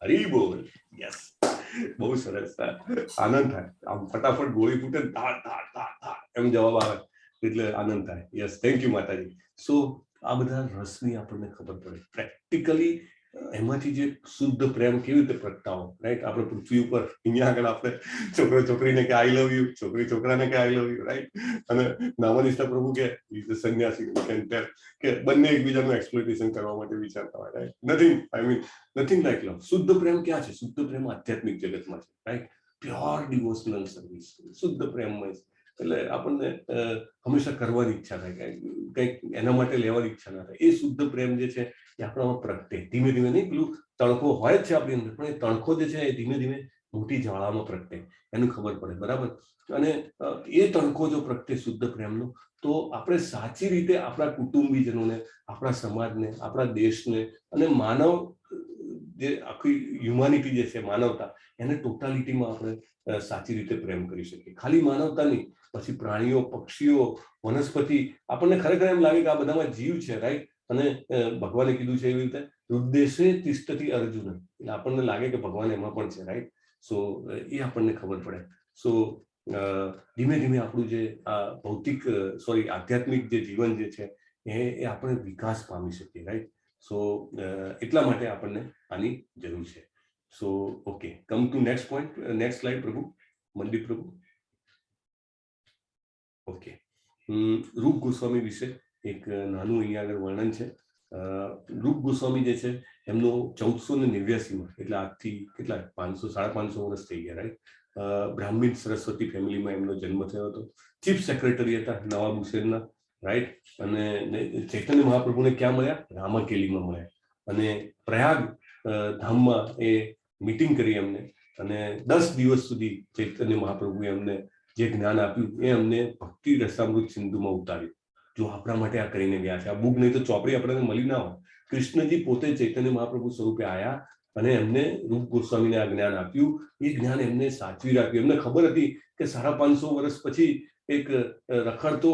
હરી બોલ. યસ, બહુ સરસ. આનંદ થાય આમ, ફટાફટ ગોળી ફૂટે ધાર ધાર ધાર ધાર એમ જવાબ આવે એટલે આનંદ થાય. યસ, થેન્ક યુ માતાજી. સો આ બધા રસની આપણને ખબર પડે પ્રેક્ટિકલી. એમાંથી જે શુદ્ધ પ્રેમ કેવી રીતે પ્રગટાવો. રાઈટ. આપણે પૃથ્વી ઉપર અહીંયા આગળ આપણે છોકરો છોકરીને કે આઈ લવ યુ, છોકરી છોકરાને કે આઈ લવ યુ. રાઈટ. અને નામાનિષ્ઠ પ્રભુ કે સંન્યાસી કે બંને એકબીજાનું એક્સપ્લોઇટેશન કરવા માટે વિચારતા હોય. રાઈટ. નથિંગ લાઈક લવ. શુદ્ધ પ્રેમ ક્યાં છે? શુદ્ધ પ્રેમ આધ્યાત્મિક જગતમાં છે. રાઈટ. પ્યોર ડિવોશનલ સર્વિસ, શુદ્ધ પ્રેમમાં. એટલે આપણને હંમેશા કરવાની ઈચ્છા થાય, કંઈક એના માટે લેવાની ઈચ્છા ના થાય. એ શુદ્ધ પ્રેમ જે છે એ આપણામાં પ્રગટે ધીમે ધીમે. નહીં પેલું તણખો હોય જ છે આપણી અંદર, પણ એ તણખો જે છે એ ધીમે ધીમે મોટી જ્વાળામાં પ્રગટે, એનું ખબર પડે. બરાબર. અને એ તણખો જો પ્રગટે શુદ્ધ પ્રેમનો, તો આપણે સાચી રીતે આપણા કુટુંબીજનોને, આપણા સમાજને, આપણા દેશને અને માનવ જે આખી હ્યુમાનિટી જે છે, માનવતા, એને ટોટાલિટીમાં આપણે સાચી રીતે પ્રેમ કરી શકીએ. ખાલી માનવતા નહીં, પછી પ્રાણીઓ, પક્ષીઓ, વનસ્પતિ, આપણને ખરેખર એમ લાગે કે આ બધામાં જીવ છે. રાઈટ. અને ભગવાને કીધું છે એવી રીતે ઉદ્દેશે તિષ્ઠતિ અર્જુન, એટલે આપણને લાગે કે ભગવાન એમાં પણ છે. રાઈટ. સો એ આપણને ખબર પડે. સો ધીમે ધીમે આપણું જે આ ભૌતિક આધ્યાત્મિક જે જીવન જે છે એ આપણે વિકાસ પામી શકીએ. રાઈટ. સો એટલા માટે આપણને આની જરૂર છે. So okay, come to next point, next slide પ્રભુ, મનદીપ પ્રભુ. ઓકે. રૂપ ગોસ્વામી વિશે એક નાનું અહીંયા આગળ વર્ણન છે. રૂપ ગોસ્વામી જે છે એમનો 1489માં, એટલે આજથી કેટલા 500-550 વર્ષ થઈ ગયા. રાઈટ. બ્રાહ્મીણ સરસ્વતી ફેમિલીમાં એમનો જન્મ થયો હતો. ચીફ સેક્રેટરી હતા નવાબ હુસેનના. રાઈટ. અને ચૈતન્ય મહાપ્રભુને ક્યાં મળ્યા? રામાકેલીમાં મળ્યા. અને પ્રયાગ ધામમાં એ મીટિંગ કરી એમને, અને 10 દિવસ સુધી ચૈતન્ય મહાપ્રભુએ એમને જે જ્ઞાન આપ્યું એ અમને ભક્તિ રસામૃત સિંધુમાં ઉતાર્યું. જો આપણા માટે આ કરીને ગયા છે. આ બુક નહીં તો ચોપડી આપણને મળી ના હોય. કૃષ્ણજી પોતે ચૈતન્ય મહાપ્રભુ સ્વરૂપે આવ્યા અને એમને રૂપ ગોસ્વામીને આ જ્ઞાન આપ્યું. એ જ્ઞાન એમને સાચવી રાખ્યું. એમને ખબર હતી કે 550 વર્ષ પછી એક રખડતો,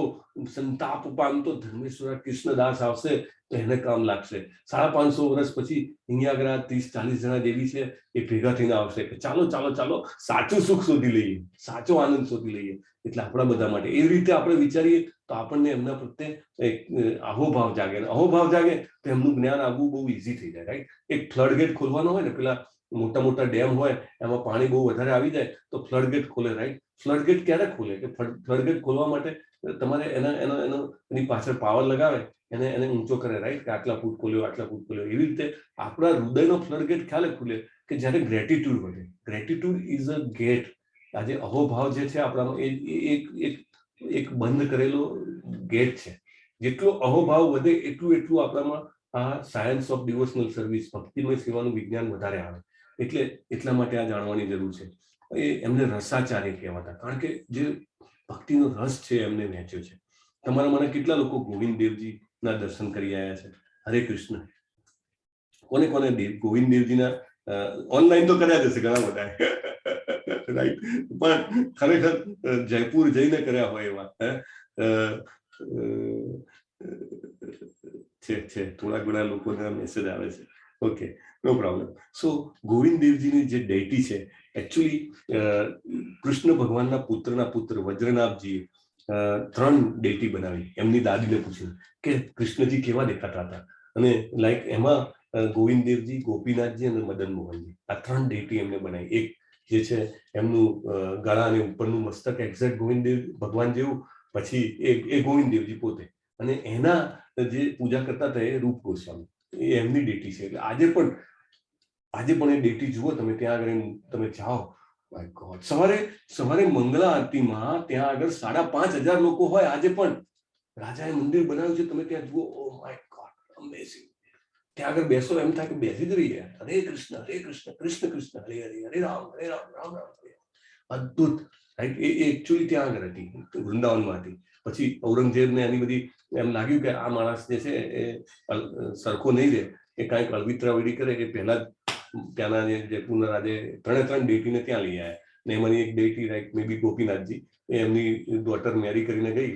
સંતાપ પામતો ધર્મેશ્વર કૃષ્ણદાસ આવશે તો એને કામ લાગશે. 550 વર્ષ પછી અહીંયા આગળ 30-40 જણા જેવી છે એ ભેગા થઈને આવશે કે ચાલો ચાલો ચાલો સાચું સુખ શોધી લઈએ, સાચો આનંદ શોધી લઈએ. એટલે આપણા બધા માટે એવી રીતે આપણે વિચારીએ તો આપણને એમના પ્રત્યે અહોભાવ જાગે. અહોભાવ જાગે તો એમનું જ્ઞાન આવવું બહુ ઈઝી થઈ જાય. રાઈટ. એક ફ્લડ ગેટ ખોલવાનો હોય ને, પેલા મોટા મોટા ડેમ હોય એમાં પાણી બહુ વધારે આવી જાય તો ફ્લડ ગેટ ખોલે. રાઈટ. ફ્લડ ગેટ ક્યારે ખોલે? કે ફ્લડ ગેટ ખોલવા માટે તમારે એની પાછળ પાવર લગાવે, એને ઊંચો કરે. રાઈટ. કે આટલા ફૂટ ખોલ્યો, આટલા ફૂટ ખોલ્યો. એવી રીતે આપણા હૃદયનો ફ્લડ ગેટ ખ્યાલે ખુલે કે જ્યારે ગ્રેટિટ્યુડ વધે. Gratitude is a gate. આજે અહોભાવ જે છે આપણામાં એ એક એક બંધ કરેલો ગેટ છે. જેટલો અહોભાવ વધે એટલું એટલું આપણામાં આ સાયન્સ ઓફ ડિવોશનલ સર્વિસ, ભક્તિમય સેવાનું વિજ્ઞાન વધારે આવે. એટલા માટે આ જાણવાની જરૂર છે. એમને રસાચાર્ય કહેવાતા, કારણ કે જે ભક્તિનો રસ છે એમને વહેંચ્યો છે. તમારા મને કેટલા લોકો ગોવિંદ દેવજી ના દર્શન કરી આવ્યા છે? હરે કૃષ્ણ. કોને કોને ગોવિંદ દેવજીના ઓનલાઈન તો કર્યા જશે ઘણા બધા, રાઈટ, પણ ખરેખર જયપુર જઈને કર્યા હોય એવા છે થોડા ઘણા લોકોના મેસેજ આવે છે. Okay, no problem. સો ગોવિંદ દેવજીની જે ડેટી છે, એકચ્યુઅલી કૃષ્ણ ભગવાનના પુત્રના પુત્ર વજ્રનાભજીએ 3 ડેટી બનાવી. એમની દાદીને પૂછ્યું કે કૃષ્ણજી કેવા દેખાતા હતા, અને લાઈક એમાં ગોવિંદ દેવજી, ગોપીનાથજી અને મદન મોહનજી, આ 3 ડેટી એમને બનાવી. એક જે છે એમનું ગળા અને ઉપરનું મસ્તક એક્ઝેક્ટ ગોવિંદ દેવ ભગવાન જેવું, પછી એ ગોવિંદ દેવજી પોતે, અને એના જે પૂજા કરતા હતા એ રૂપ ગોસ્વામી, એ એમની ડેટી છે. એટલે આજે પણ એ ડેટી જુઓ તમે, ત્યાં આગળ તમે જાઓ, માય ગોડ, સવારે મંગલા આરતીમાં ત્યાં આગળ 5,500 લોકો હોય. આજે પણ રાજાએ મંદિર બનાવ્યું છે, તમે ત્યાં જુઓ, ઓ માય ગોડ, અમેઝિંગ. ત્યાં આગળ બેસો એમ થાય કે બેસી જ રહીએ. હરે કૃષ્ણ કૃષ્ણ કૃષ્ણ હરે હરે, હરે રામ રામ રામ હરે. અદ્ભુત, રાઈટ. એ એકચ્યુઅલી ત્યાં આગળ હતી, વૃંદાવનમાં હતી. પછી ઔરંગઝેબને એની બધી એમ લાગ્યું કે આ માણસ જે છે એ સરખો નહીં રહે, એ કાંઈક અળવિતરાવડી કરે, એ પહેલા ત્યાંના જે જયપુરના રાજે 3 ડેટીને ત્યાં લઈ આવ્યા. ને એમાંની એક ડેટી, રાઈટ, મે બી ગોપીનાથજી, એ એમની ડોટર મેરી કરીને ગઈ,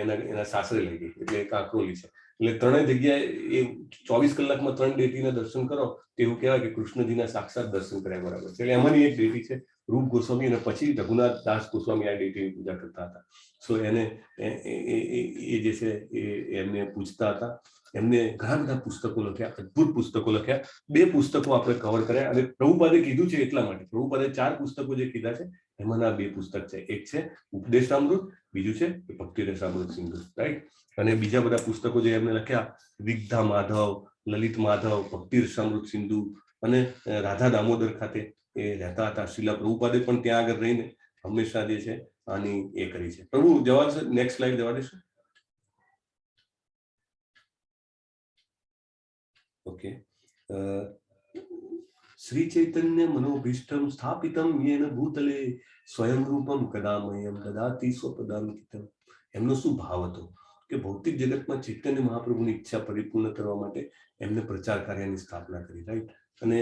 એના સાસરે લઈ ગઈ, એટલે કાંકરોલી છે. એટલે 3 જગ્યાએ એ 24 કલાકમાં 3 ડેટીના દર્શન કરો, એવું કહેવાય કે કૃષ્ણજીના સાક્ષાત દર્શન કર્યા બરાબર છે. એટલે એમાંની એક ડેટી છે રૂપ ગોસ્વામી, અને પછી રઘુનાથ દાસ ગોસ્વામી આ ડેટીની પૂજા કરતા હતા. સો એને એ જે છે એ એમને પૂછતા હતા. એમને ઘણા બધા પુસ્તકો લખ્યા, અદ્ભુત પુસ્તકો લખ્યા. 2 પુસ્તકો આપણે કવર કર્યા, અને પ્રભુપાદે કીધું છે એટલા માટે. પ્રભુપાદે 4 પુસ્તકો જે કીધા છે એમાંના 2 પુસ્તક છે. એક છે ઉપદેશામૃત, બીજું છે ભક્તિ રસામૃત સિંધુ, રાઈટ. અને બીજા બધા પુસ્તકો જે એમને લખ્યા, વિગ્ધા માધવ, લલિત માધવ, ભક્તિ રસામૃત સિંધુ, અને રાધા દામોદર ખાતે એ રહેતા હતા. શ્રીલા પ્રભુપાદે પણ ત્યાં આગળ રહીને હંમેશા જે છે આની એ કરી છે. પ્રભુ જવા છે, નેક્સ્ટ સ્લાઇડ જવા દેશો? ઓકે. શ્રી ચૈતન્ય મનોભીષ્ટમ સ્થાપિતમ યેન ભૂતલે સ્વયં રૂપમ કદામયમ દદાતિ સ્વપદાંકિતમ. એમનો શું ભાવ હતો કે ભૌતિક જગતમાં ચૈતન્ય મહાપ્રભુની ઈચ્છા પરિપૂર્ણ કરવા માટે એમને પ્રચાર કાર્યની સ્થાપના કરી, રાઈટ. અને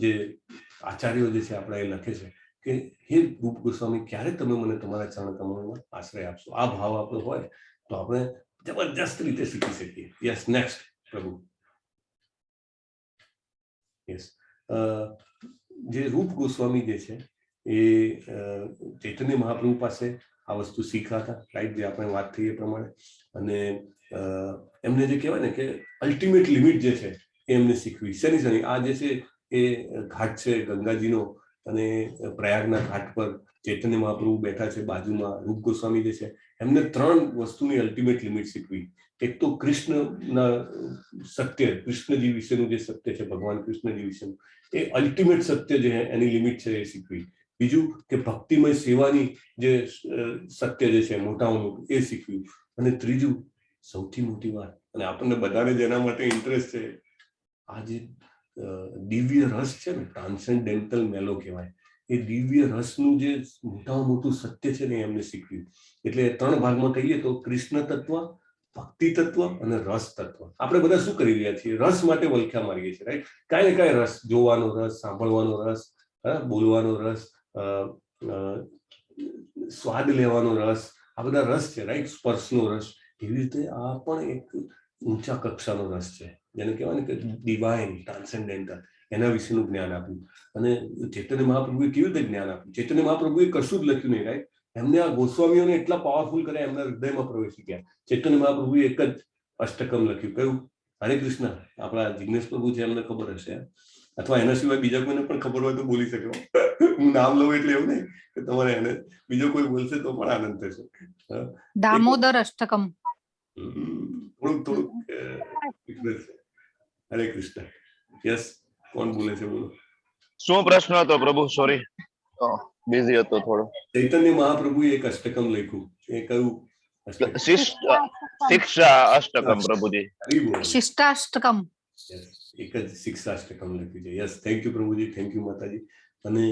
જે આચાર્યો જે છે આપણા એ લખે છે કે હે રૂપ ગોસ્વામી, ક્યારે તમે મને તમારા ચરણ કમળમાં આશ્રય આપશો? આ ભાવ આપણો હોય તો આપણે જબરજસ્ત રીતે શીખી શકીએ. યસ, નેક્સ્ટ પ્રભુ. યસ, જે રૂપ ગોસ્વામી જે છે એ ચૈતન્ય મહાપ્રભુ પાસે આ વસ્તુ શીખાતા, રાઈટ, જે આપણે વાત થઈ એ પ્રમાણે. અને એમને જે કહેવાય ને કે અલ્ટિમેટ લિમિટ જે છે એ એમને શીખવી. શેની આ જે છે એ ઘાટ છે ગંગાજીનો, અને પ્રયાગના ઘાટ પર ચૈતન્ય મહાપ્રભુ બેઠા છે, બાજુમાં રૂપ ગોસ્વામી જે છે, એમને 3 વસ્તુની અલ્ટિમેટ લિમિટ શીખવી. એક તો કૃષ્ણના સત્ય, કૃષ્ણજી વિશેનું જે સત્ય છે, ભગવાન કૃષ્ણજી વિશેનું એ અલ્ટિમેટ સત્ય જે એની લિમિટ છે એ શીખવી. બીજું કે ભક્તિમય સેવાની જે સત્ય જે છે મોટામાં મોટું એ શીખવ્યું. અને ત્રીજું, સૌથી મોટી વાત, અને આપણને બધાને જેના માટે ઇન્ટરેસ્ટ છે, આ જે દિવ્ય રસ છે ને, ટ્રાન્સેન્ડેન્ટલ મેલો કહેવાય, એ દિવ્ય રસનું જે મોટામાં મોટું સત્ય છે ને એમને શીખવ્યું. એટલે 3 ભાગમાં કહીએ તો કૃષ્ણ તત્વ, ભક્તિ તત્વ અને રસ તત્વ. આપણે બધા શું કરી રહ્યા છીએ? રસ માટે વલખા મારીએ છીએ, રાઈટ. કાંઈ ને કાંઈ રસ, જોવાનો રસ, સાંભળવાનો રસ, બોલવાનો રસ, સ્વાદ લેવાનો રસ, આ બધા રસ છે, રાઈટ. સ્પર્શનો રસ. એવી રીતે આ પણ એક ઊંચા કક્ષાનો રસ છે, જેને કહેવાય ને કે ડિવાઇન, ટ્રાન્સેન્ડેન્ટલ, એના વિશેનું જ્ઞાન આપ્યું. અને ચૈતન્ય મહાપ્રભુએ કેવી રીતે જ્ઞાન આપ્યું? ચૈતન્ય મહાપ્રભુએ કશું જ લખ્યું નહીં, રાઈટ. એમને આ ગોસ્વામીઓને એટલા પાવરફુલ કર્યા, એમના હૃદયમાં પ્રવેશી ગયા. ચૈતન્ય મહાપ્રભુએ એક જ અષ્ટકમ લખ્યું. કયું? હરે કૃષ્ણ. આપણા જિગ્નેશ પ્રભુ છે, એમને ખબર હશે, અથવા એના સિવાય બીજા કોઈને પણ ખબર હોય તો બોલી શકો. હું નામ લઉં એટલે એવું નહીં કે તમારે એને બીજો કોઈ બોલશે તો પણ આનંદ થશે. દામોદર અષ્ટકમ. થોડુંક હરે કૃષ્ણ. યસ, કોણ બોલે છે? બોલો. શું પ્રશ્ન હતો પ્રભુ? સોરી. બિઝી હતો થોડો. ચૈતન્ય મહાપ્રભુએ એક અષ્ટકમ લખ્યું, એ કયું અષ્ટકમ? શિક્ષા અષ્ટકમ પ્રભુજી. શિષ્ટાષ્ટકમ. Yes, એક જ શિક્ષાષ્ટકમ લખ્યું છે. યસ, થેન્ક યુ પ્રભુજી, થેન્ક યુ માતાજી. અને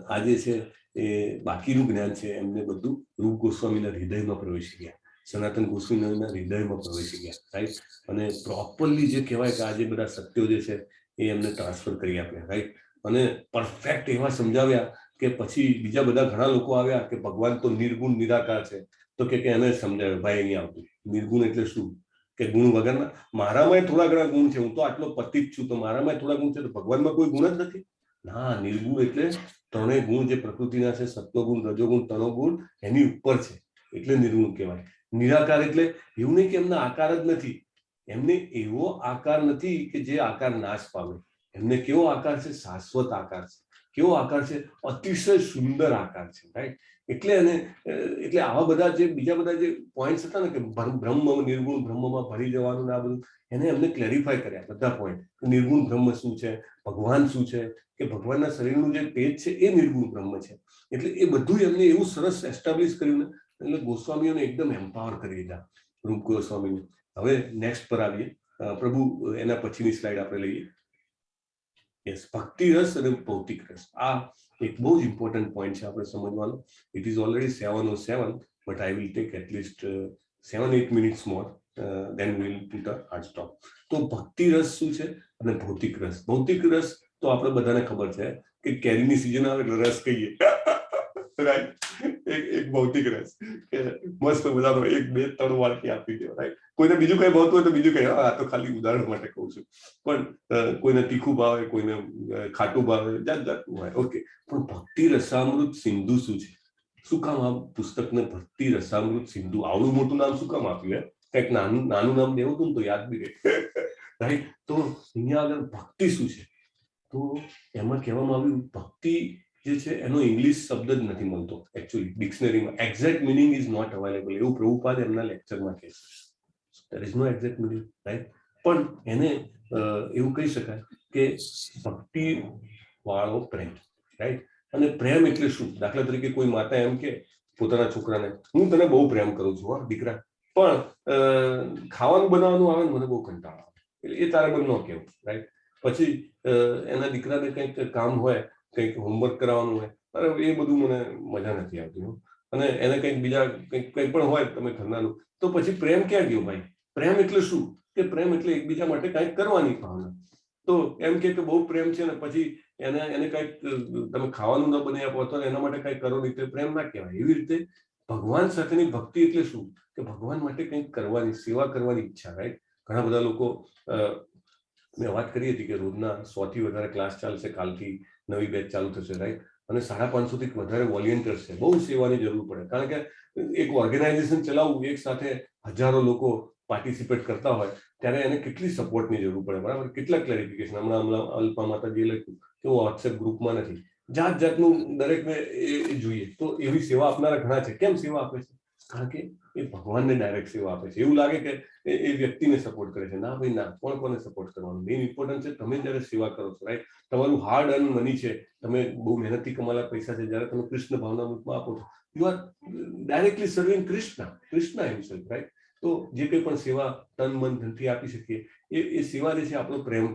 આજે છે એ બાકીનું જ્ઞાન છે એમને બધું રૂપ ગોસ્વામીના હૃદયમાં પ્રવેશી ગયા, સનાતન ગોસ્વામીના હૃદયમાં પ્રવેશી ગયા, રાઈટ. અને પ્રોપરલી જે કહેવાય કે આજે બધા સત્યો જે છે એ એમને ટ્રાન્સફર કરી આપ્યા, રાઈટ. અને પરફેક્ટ એવા સમજાવ્યા કે પછી બીજા બધા ઘણા લોકો આવ્યા કે ભગવાન તો નિર્ગુણ નિરાકાર છે, તો કે એને સમજાવ્યું ભાઈ અહીંયા આવતું નિર્ગુણ એટલે શું કે ગુણ વગરના. મારામાં થોડા ઘણા ગુણ છે, હું તો આટલો પતિત છું તો મારામાં થોડા ગુણ છે, તો ભગવાનમાં કોઈ ગુણ જ નથી ના. નિર્ગુણ એટલે ત્રણેય ગુણ જે પ્રકૃતિના છે, સત્વગુણ, રજોગુણ, તમોગુણ, એની ઉપર છે એટલે નિર્ગુણ કહેવાય. નિરાકાર એટલે એવું નહીં કે એમના આકાર જ નથી, એમને એવો આકાર નથી કે જે આકાર નાશ પામે. એમને કેવો આકાર છે? શાશ્વત આકાર છે. કેવો આકાર છે? અતિશય સુંદર આકાર છે, રાઈટ. એટલે આવા બધા જે બીજા બધા જે પોઈન્ટ્સ હતા ને કે બ્રહ્મ નિર્ગુણ બ્રહ્મમાં ભરી જવાનું ને આ બધું, એને એમને ક્લેરિફાય કર્યા બધા પોઈન્ટ. નિર્ગુણ બ્રહ્મ શું છે, ભગવાન શું છે, કે ભગવાનના શરીરનું જે પેજ છે એ નિર્ગુણ બ્રહ્મ છે. એટલે એ બધું એમને એવું સરસ એસ્ટાબ્લિશ કર્યું ને, એટલે ગોસ્વામીઓને એકદમ એમ્પાવર કરી દીધા, રૂપ ગોસ્વામીને. હવે નેક્સ્ટ પર આવીએ પ્રભુ, એના પછીની સ્લાઇડ આપણે લઈએ. યસ, ભક્તિ રસ અને ભૌતિક રસ, આ એક બહુ જ ઇમ્પોર્ટન્ટ પોઈન્ટ છે આપણે સમજવાનો. It is already 7:07, but I will take at least 7-8 minutes more, then will put a hard stop. તો ભક્તિ રસ શું છે અને ભૌતિક રસ? ભૌતિક રસ તો આપણે બધાને ખબર છે કે કેરીની સિઝન આવે એટલે રસ કહીએ, રાઈટ. એક ભૌતિક રસ કે મસ્ત બધાનો 1-2-3 વાટકી આપી દો, રાઈટ. કોઈને બીજું કઈ ભાવતું હોય તો બીજું કઈ, આ તો ખાલી ઉદાહરણ માટે કહું છું. પણ કોઈને તીખું ભાવે, કોઈને ખાટું ભાવે, જાત જાતનું હોય, ઓકે. પણ ભક્તિ રસામૃત સિંધુ શું છે? શું કામ આ પુસ્તકને ભક્તિ રસામૃત સિંધુ આવડું મોટું નામ શું કામ આપ્યું? કંઈક નાનું નામ દેવું હતું ને તો યાદ બી રહે, રાઈટ. તો અહીંયા આગળ ભક્તિ શું છે? તો એમાં કહેવામાં આવ્યું ભક્તિ જે છે એનો ઇંગ્લિશ શબ્દ જ નથી મળતો એકચ્યુઅલી ડિક્શનરીમાં. Exact meaning is not available, એવું પ્રભુપાદ એમના લેક્ચરમાં કહે છે. There is no exact meaning, right. પણ એને એવું કહી શકાય કે ભક્તિ વાળો પ્રેમ, રાઈટ. અને પ્રેમ એટલે શું? દાખલા તરીકે કોઈ માતા એમ કે પોતાના છોકરાને, હું તને બહુ પ્રેમ કરું છું હા દીકરા, પણ ખાવાનું બનાવવાનું આવે ને મને બહુ કંટાળો આવે, એટલે એ તારે બંધ ન કહેવું, રાઈટ. પછી એના દીકરાને કંઈક કામ હોય, કંઈક હોમવર્ક કરાવવાનું હોય, અરે એ બધું મને મજા નથી આવતી, અને એને કંઈક બીજા કંઈક પણ હોય તમે ઘરનાનું, તો પછી પ્રેમ ક્યાં ગયો ભાઈ? પ્રેમ એટલે શું? કે પ્રેમ એટલે એકબીજા માટે કંઈક કરવાની ભાવના. તો એમ કે બહુ પ્રેમ છે ને પછી એને કંઈક તમે ખાવાનું ન બનાવી આપો તો એના માટે કંઈક કરો નહીં તો પ્રેમ ના કહેવાય. એવી રીતે ભગવાન સાથેની ભક્તિ એટલે શું? કે ભગવાન માટે કંઈક કરવાની, સેવા કરવાની ઈચ્છા, રાઈટ. ઘણા બધા લોકો, મેં વાત કરી હતી કે રોજના 100થી વધારે ક્લાસ ચાલશે, કાલથી નવી બેચ ચાલુ થશે, રાઈટ. અને 550 થી વધારે વોલેન્ટિયર્સ છે. બહુ સેવાની જરૂર પડે, કારણ કે એક ઓર્ગેનાઇઝેશન ચલાવવું, એક સાથે હજારો લોકો પાર્ટિસિપેટ કરતા હોય ત્યારે એને કેટલી સપોર્ટની જરૂર પડે, બરાબર. કેટલા ક્લેરિફિકેશન, હમણાં અલ્પા માતાજીએ લખ્યું કે હું વોટ્સએપ ગ્રુપમાં નથી, જાત જાતનું દરેકને એ જોઈએ. તો એવી સેવા આપનારા ઘણા છે. કેમ સેવા આપે છે? કારણ કે એ ભગવાનને ડાયરેક્ટ સેવા આપે છે. એવું લાગે કે એ વ્યક્તિને સપોર્ટ કરે છે, ના ભાઈ ના, કોને સપોર્ટ કરવાનું? મેઇન ઇમ્પોર્ટન્ટ છે તમે જયારે સેવા કરો છો, રાઈટ. તમારું હાર્ડ અર્ન મની છે, તમે બહુ મહેનતથી કમાયેલા પૈસા છે, જયારે તમે કૃષ્ણ ભાવનામૃતમાં આપો છો, you are directly serving Krishna himself, right. તો જે કંઈ પણ સેવા તન મન ધનથી આપી શકીએ એ સેવા જે છે આપણો પ્રેમ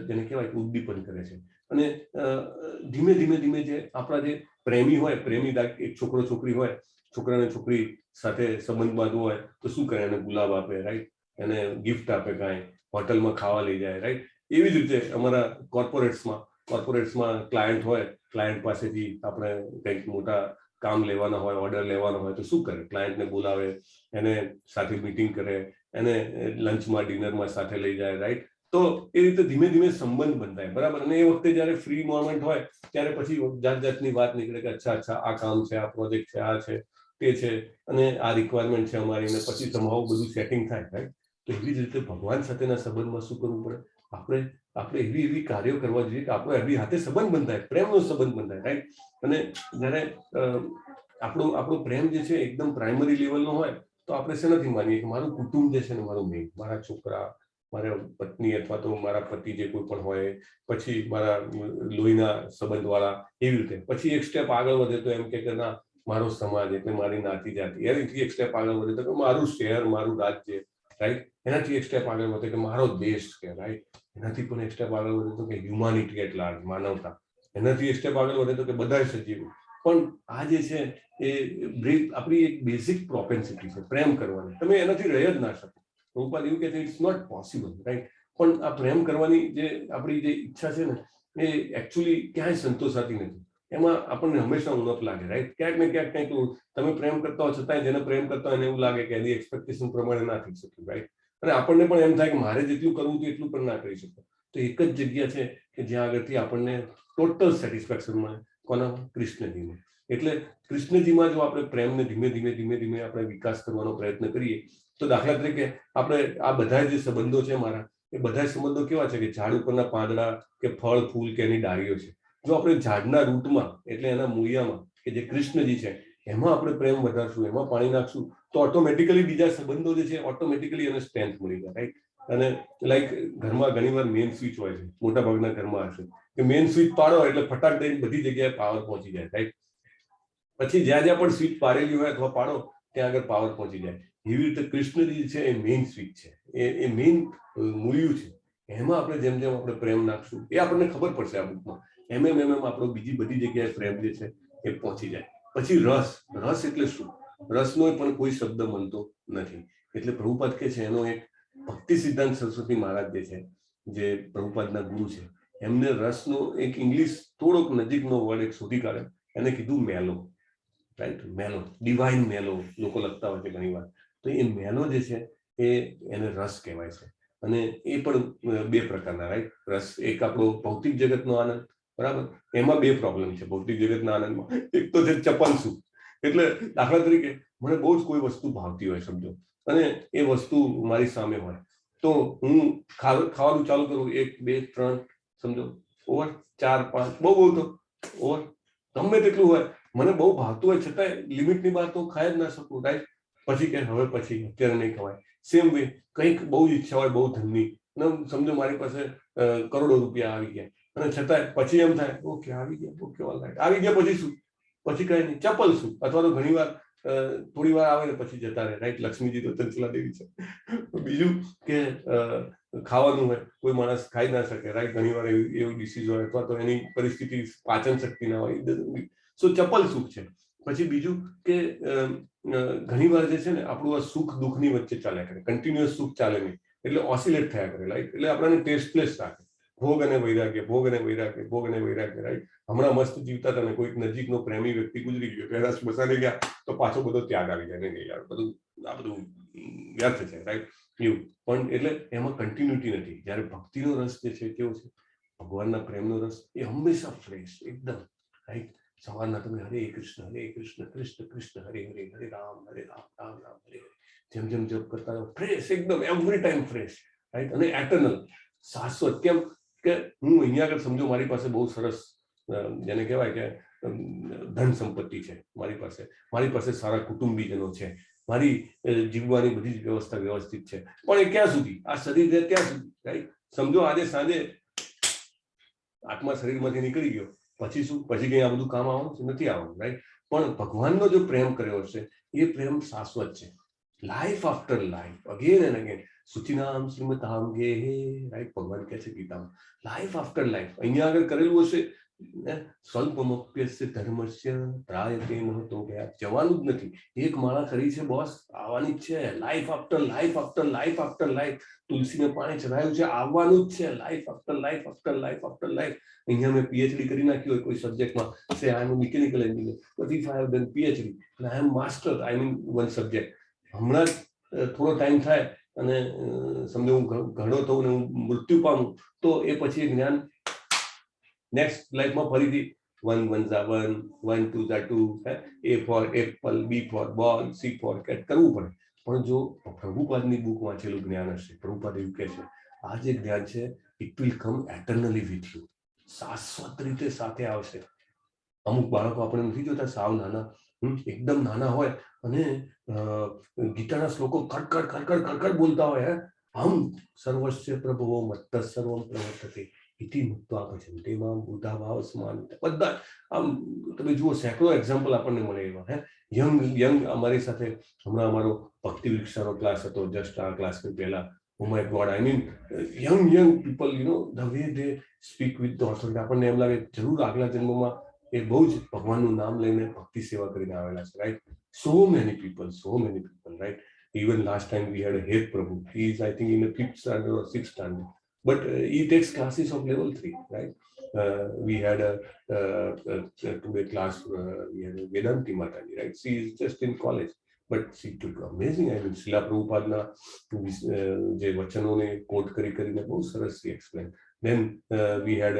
જેને કહેવાય ઉદ્દીપન કરે છે. અને ધીમે ધીમે જે આપણા જે પ્રેમી હોય, પ્રેમી એક છોકરો છોકરી હોય, છોકરાને છોકરી સાથે સંબંધ બાંધવો હોય તો શું કરે? એને ગુલાબ આપે, રાઈટ. એને ગિફ્ટ આપે, કાંઈ હોટલમાં ખાવા લઈ જાય, રાઈટ. એવી જ રીતે અમારા કોર્પોરેટ્સમાં ક્લાયન્ટ હોય, ક્લાયન્ટ પાસેથી આપણે કંઈક મોટા કામ લેવાના હોય, ઓર્ડર લેવાનો હોય તો શું કરે? ક્લાયન્ટને બોલાવે, એને સાથે મીટિંગ કરે, એને લંચમાં ડિનરમાં સાથે લઈ જાય, રાઈટ. તો એ રીતે ધીમે ધીમે સંબંધ બંધાય, બરાબર. અને એ વખતે જયારે ફ્રી મોમેન્ટ હોય ત્યારે પછી જાત જાતની વાત નીકળે કે અચ્છા આ કામ છે, આ પ્રોજેક્ટ છે, આ છે, તે છે, અને આ રિક્વાયરમેન્ટ છે અમારી, ને પછી તમારું બધું સેટિંગ થાય, રાઈટ. તો એવી જ રીતે ભગવાન સાથેના સંબંધમાં શું કરવું પડે? આપણે એવી કાર્યો કરવા જોઈએ કે આપણો એવી હાથે સંબંધ બંધાય, પ્રેમનો સંબંધ બંધાય, રાઈટ. અને જયારે આપણો પ્રેમ જે છે એકદમ પ્રાઇમરી લેવલનો હોય તો આપણે શેનાથી માનીએ કે મારું કુટુંબ જે છે ને, મારું મેઇન, મારા છોકરા, મારા પત્ની અથવા તો મારા પતિ જે કોઈ પણ હોય, પછી મારા લોહીના સંબંધવાળા, એવી રીતે. પછી એક સ્ટેપ આગળ વધે તો એમ કે ના મારો સમાજ એટલે મારી નાતી જાતિ, એનાથી એક સ્ટેપ આગળ વધે તો મારું શહેર, મારું રાજ્ય, રાઈટ. એનાથી એક સ્ટેપ આગળ વધે કે મારો દેશ કે, રાઈટ. એનાથી પણ એક સ્ટેપ આગળ વધે તો કે હ્યુમાનિટી એટ લાર્જ, માનવતા. એનાથી એક સ્ટેપ આગળ વધે તો કે બધા સજીવો. પણ આ જે છે એ આપણી એક બેઝિક પ્રોપેન્સિટી છે પ્રેમ કરવાની, તમે એનાથી રહી જ ના શકો. પ્રભુપાદ એવું કહે છે ઇટ્સ નોટ પોસિબલ, રાઈટ. પણ આ પ્રેમ કરવાની જે આપણી જે ઈચ્છા છે ને એ એકચ્યુઅલી ક્યાંય સંતોષાતી નથી. એમાં આપણને હંમેશા ઉણપ લાગે, રાઈટ. ક્યાંક ને ક્યાંક કંઈક તમે પ્રેમ કરતા હો છતાંય જેને પ્રેમ કરતા હોય એને એવું લાગે કે એની એક્સપેક્ટેશન પ્રમાણે ના થઈ શક્યું, રાઈટ. અને આપણને પણ એમ થાય કે મારે જેટલું કરવું હતું એટલું પણ ના કરી શકો. તો એક જ જગ્યા છે કે જ્યાં આગળથી આપણને ટોટલ સેટિસ્ફેક્શન મળે. કોના? કૃષ્ણજીમાં. એટલે કૃષ્ણજીમાં જો આપણે પ્રેમને ધીમે ધીમે ધીમે ધીમે આપણે વિકાસ કરવાનો પ્રયત્ન કરીએ તો દાખલા તરીકે આપણે આ બધા જે સંબંધો છે મારા, એ બધા સંબંધો કેવા છે કે ઝાડ ઉપરના પાંદડા કે ફળ ફૂલ કે એની ડાળીઓ છે. જો આપણે ઝાડના રૂટમાં એટલે એના મૂળિયામાં કે જે કૃષ્ણજી છે એમાં આપણે પ્રેમ વધારશું, એમાં પાણી નાખશું તો ઓટોમેટિકલી બીજા સંબંધો જે છે ઓટોમેટિકલી એને સ્ટ્રેન્થ મળી જાય, રાઈટ. અને લાઈક ઘરમાં ઘણીવાર મેઇન સ્વિચ હોય છે, મોટા ભાગના ઘરમાં હશે કે મેઇન સ્વિચ પાડો એટલે ફટાક દઈને બધી જગ્યાએ પાવર પહોંચી જાય, રાઈટ. પછી જ્યાં જ્યાં પણ સ્વિચ પાડેલી હોય અથવા પાડો ત્યાં આગળ પાવર પહોંચી જાય. એવી રીતે કૃષ્ણજી છે એ મેઇન સ્વિચ છે, એ મેઇન મૂલ્યું છે. એમાં આપણે જેમ જેમ આપણે પ્રેમ નાખશું એ આપણને ખબર પડશે આ બુકમાં, એમ આપણો બીજી બધી જગ્યાએ પ્રેમ જે છે એ પહોંચી જાય. પછી રસ. રસ એટલે શું? રસનો પણ કોઈ શબ્દ મળતો નથી. એટલે પ્રભુપાદ કે છે એનો એક ભક્તિ સિદ્ધાંત સરસ્વતી મહારાજ જે છે, જે પ્રભુપાદના ગુરુ છે, એમને રસનો એક ઇંગ્લિશ થોડોક નજીકનો વર્ડ એક શોધી કાઢે, એને કીધું મેલો, રાઈટ. મેલો, ડિવાઇન મેલો લોકો લખતા હોય છે ઘણી વાર. તો એ મેલો જે છે એને રસ કહેવાય છે. અને એ પણ બે પ્રકારના, રાઈટ. રસ એક આપણો ભૌતિક જગતનો આનંદ, બરાબર. એમાં બે પ્રોબ્લેમ છે ભૌતિક જગતના આનંદમાં. એક તો છે ચપલસુખ. એટલે દાખલા તરીકે મને બહુ જ કોઈ વસ્તુ ભાવતી હોય, સમજો, અને એ વસ્તુ મારી સામે હોય તો હું ખાવાનું ચાલુ કરું, 1 2 3, સમજો, ઓવર 4 5, બહુ તો ઓવર, ગમે તેટલું હોય, મને બહુ ભાવતું હોય છતાંય લિમિટની બહાર તો ખાઈ જ ના શકું, રાઈટ. પછી કે હવે પછી અત્યારે નહીં ખવાય. સેમ વે કંઈક બહુ જ ઈચ્છા હોય બહુ ધનની, સમજો મારી પાસે કરોડો રૂપિયા આવી ગયા અને છતાંય પછી એમ થાય ઓકે આવી ગયા, ઓકે ઓલરાઈટ, આવી ગયા, પછી શું? પછી કઈ નહીં, ચપલ શું? અથવા તો ઘણી વાર થોડી વાર આવે ને પછી જતા રહે, રાઈટ. લક્ષ્મીજી તો ચંચલા દેવી છે. બીજું કે ખાવાનું હોય, કોઈ માણસ ખાઈ ના શકે, રાઈટ. ઘણી વાર એવું ડિસીઝ હોય અથવા તો એની પરિસ્થિતિ પાચન શક્તિ ના હોય, સો ચપલ સુખ છે. પછી બીજું કે ઘણી વાર જે છે ને આપણું આ સુખ દુઃખની વચ્ચે ચાલ્યા કરે, કન્ટિન્યુઅસ સુખ ચાલે નહીં, એટલે ઓસિલેટ થયા કરે, રાઈટ. એટલે આપણને ટેસ્ટલેસ રાખે. ભોગ અને વૈરાગ્ય, ભોગ અને વૈરાગ્ય, ભોગ અને વૈરાગ્ય, રાઈટ. હમણાં મસ્ત જીવતા હતા ને કોઈક નજીકનો પ્રેમી વ્યક્તિ ગુજરી ગયો, પહેલા સ્મશાને ગયા તો પાછો બધો ત્યાગ આવી જાય, નહીં યાર બધું આ બધું વ્યર્થ છે, રાઈટ. એવું પણ એટલે એમાં કન્ટિન્યુટી નથી. જ્યારે ભક્તિનો રસ જે છે કેવો છે? ભગવાનના પ્રેમનો રસ એ હંમેશા ફ્રેશ, એકદમ, રાઈટ. સવારના તમે હરે કૃષ્ણ કૃષ્ણ કૃષ્ણ હરે હરે, હરે રામ રામ રામ હરે હરે, જેમ જેમ જપ કરતા રહો, ફ્રેશ એકદમ, એવરી ટાઈમ ફ્રેશ, રાઈટ. અને એટર્નલ, શાશ્વત. કેમ કે હું અહીંયા આગળ સમજો મારી પાસે બહુ સરસ જેને કહેવાય કે ધન સંપત્તિ છે મારી પાસે સારા કુટુંબીજનો છે, મારી જીવવાની બધી જ વ્યવસ્થા વ્યવસ્થિત છે, પણ એ ક્યાં સુધી? આ શરીર છે ત્યાં સુધી, રાઈટ. સમજો આજે સાંજે આત્મા શરીરમાંથી નીકળી ગયો, પછી શું? પછી કઈ આ બધું કામ આવવાનું નથી આવવાનું, રાઈટ. પણ ભગવાનનો જો પ્રેમ કર્યો હશે એ પ્રેમ શાશ્વત છે. Life after life, again and again. સુચિનામ શ્રીમતામ ગે, રાઈટ. ભગવાન કહે છે ગીતામાં લાઈફ આફ્ટર લાઈફ. અહીંયા આગળ કરેલું હશે સ્વલ્પમપ્યસ્ય ધર્મસ્ય ત્રાયતે મહતો ગયા, જવાનું જ નથી. એક માળા કરી છે બોસ, આવવાની જ છે. Life after life after life after life. તુલસીને પાણી ચડાયું છે, આવવાનું જ છે. Life after life after life after life. અહીંયા મેં પીએચડી કરી નાખ્યું હોય કોઈ સબ્જેક્ટમાં, say I am mechanical engineer, but if I have done PhD અને I am master, I mean one subject, હમણાં જ થોડો ટાઈમ થાય અને સમજો હું ઘણો થઉં ને હું મૃત્યુ પામું તો એ પછી જ્ઞાન નેક્સ્ટ લાઈફમાં ફરીથી 1 1 1 1 2 2, A for apple, B for ball, C for cat કરવું પડે. પણ જો પ્રભુપાદની બુક વાંચેલું જ્ઞાન હશે, પ્રભુપાદ એવું કહે છે આ જે જ્ઞાન છે it will come eternally with you, શાશ્વત રીતે સાથે આવશે. અમુક બાળકો આપણે નથી જોતા સાવ નાના, એકદમ નાના હોય અને ગીતાના શ્લોકો કડકડ કડકડ કડકડ બોલતા હોય, અહમ સર્વસ્ય પ્રભવો મત્ત સર્વમ પ્રવર્તતે ઇતિ મુક્ત્વા ભજન્તે મામ બુદ્ધા ભાવ સમાન. બધા આમ તમે જુઓ સેંકડો એક્ઝામ્પલ આપણને મળે એવા. યંગ અમારી સાથે હમણાં અમારો ભક્તિ વિકસાનો ક્લાસ હતો જસ્ટ આ ક્લાસની પહેલા. Oh my God, I mean, young people, the way they speak with the authority, આપણને એમ લાગે જરૂર આગલા જન્મમાં એ બહુ જ ભગવાનનું નામ લઈને ભક્તિ સેવા કરીને આવેલા છે, right? So many people, right? Even last time we had a Hed Prabhu. He is, I think, in the 5th standard or 6th standard. But he takes classes of level 3, right? We had today class, we had a Vedanti Mataji, right? She is just in college. But she took amazing. I mean, Srila Prabhupada જે વચનોને કોટ કરીને બહુ સરસ explain. Then we had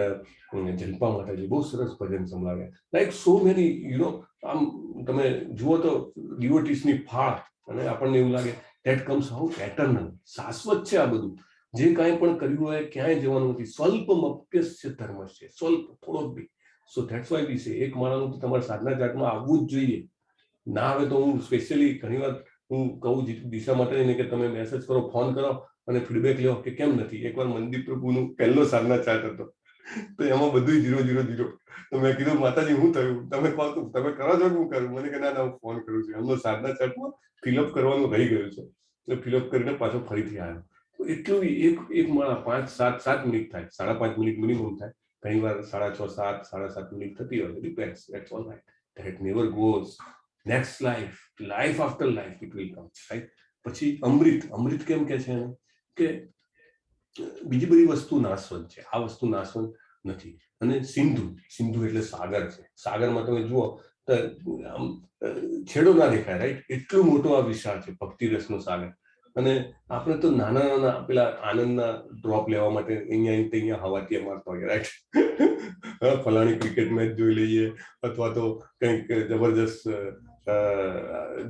Jalpa માતાજી બહુ સરસ ભજન સંભળાવ્યા. Like so many, આમ તમે જુઓ તો ડિવોટીસની ફાળ અને આપણને એવું લાગે that comes out eternal. શાશ્વત છે આ બધું. જે કાંઈ પણ કર્યું હોય ક્યાંય જવાનું નથી. સ્વલ્પમપ્યસ્ય ધર્મસ્ય, સ્વલ્પ થોડોક બી. So that's why we say એક માણસનું તો તમારે સાધના ચાટમાં આવવું જ જોઈએ. ના આવે તો હું સ્પેશિયલી ઘણીવાર હું કહું દિશા માટે કે તમે મેસેજ કરો, ફોન કરો અને ફીડબેક લો કે કેમ નથી. એકવાર મનદીપ પ્રભુનું પહેલો સાધના ચાર્ટ હતો તો એમાં બધું 0-0-0. તો મેં કીધું માતાજી હું થયું, તમે કહો તમે કરો છો હું કરું? મને કે ના હું ફોન કરું છું. એમનો સાધના ચાર્ટમાં ફિલઅપ કરવાનું રહી ગયું છે એટલે ફિલઅપ કરીને પાછો ફરીથી આવ્યો. તો એટલું એક માળા 5-7 મિનિટ થાય, 5.5 મિનિટ મિનિમમ થાય. ઘણીવાર 6.5, 7 મિનિટ થતી હોય. Depends. That's all right. That never goes. Next life after life it will come, right? પછી અમૃત કેમ કે છે કે બીજી બધી વસ્તુ નાશવંત છે, આ વસ્તુ નાશવંત નથી. અને સિંધુ એટલે સાગર છે. સાગરમાં તમે જુઓ તો છેડો ના દેખાય, રાઈટ? એટલું મોટો આ વિશાળ છે ભક્તિ રસનો સાગર. અને આપણે તો નાના પેલા આનંદના ડ્રોપ લેવા માટે અહીંયા હવાટિયા મારતા હોઈએ, રાઈટ? ફલાણી ક્રિકેટ મેચ જોઈ લઈએ અથવા તો કંઈક જબરજસ્ત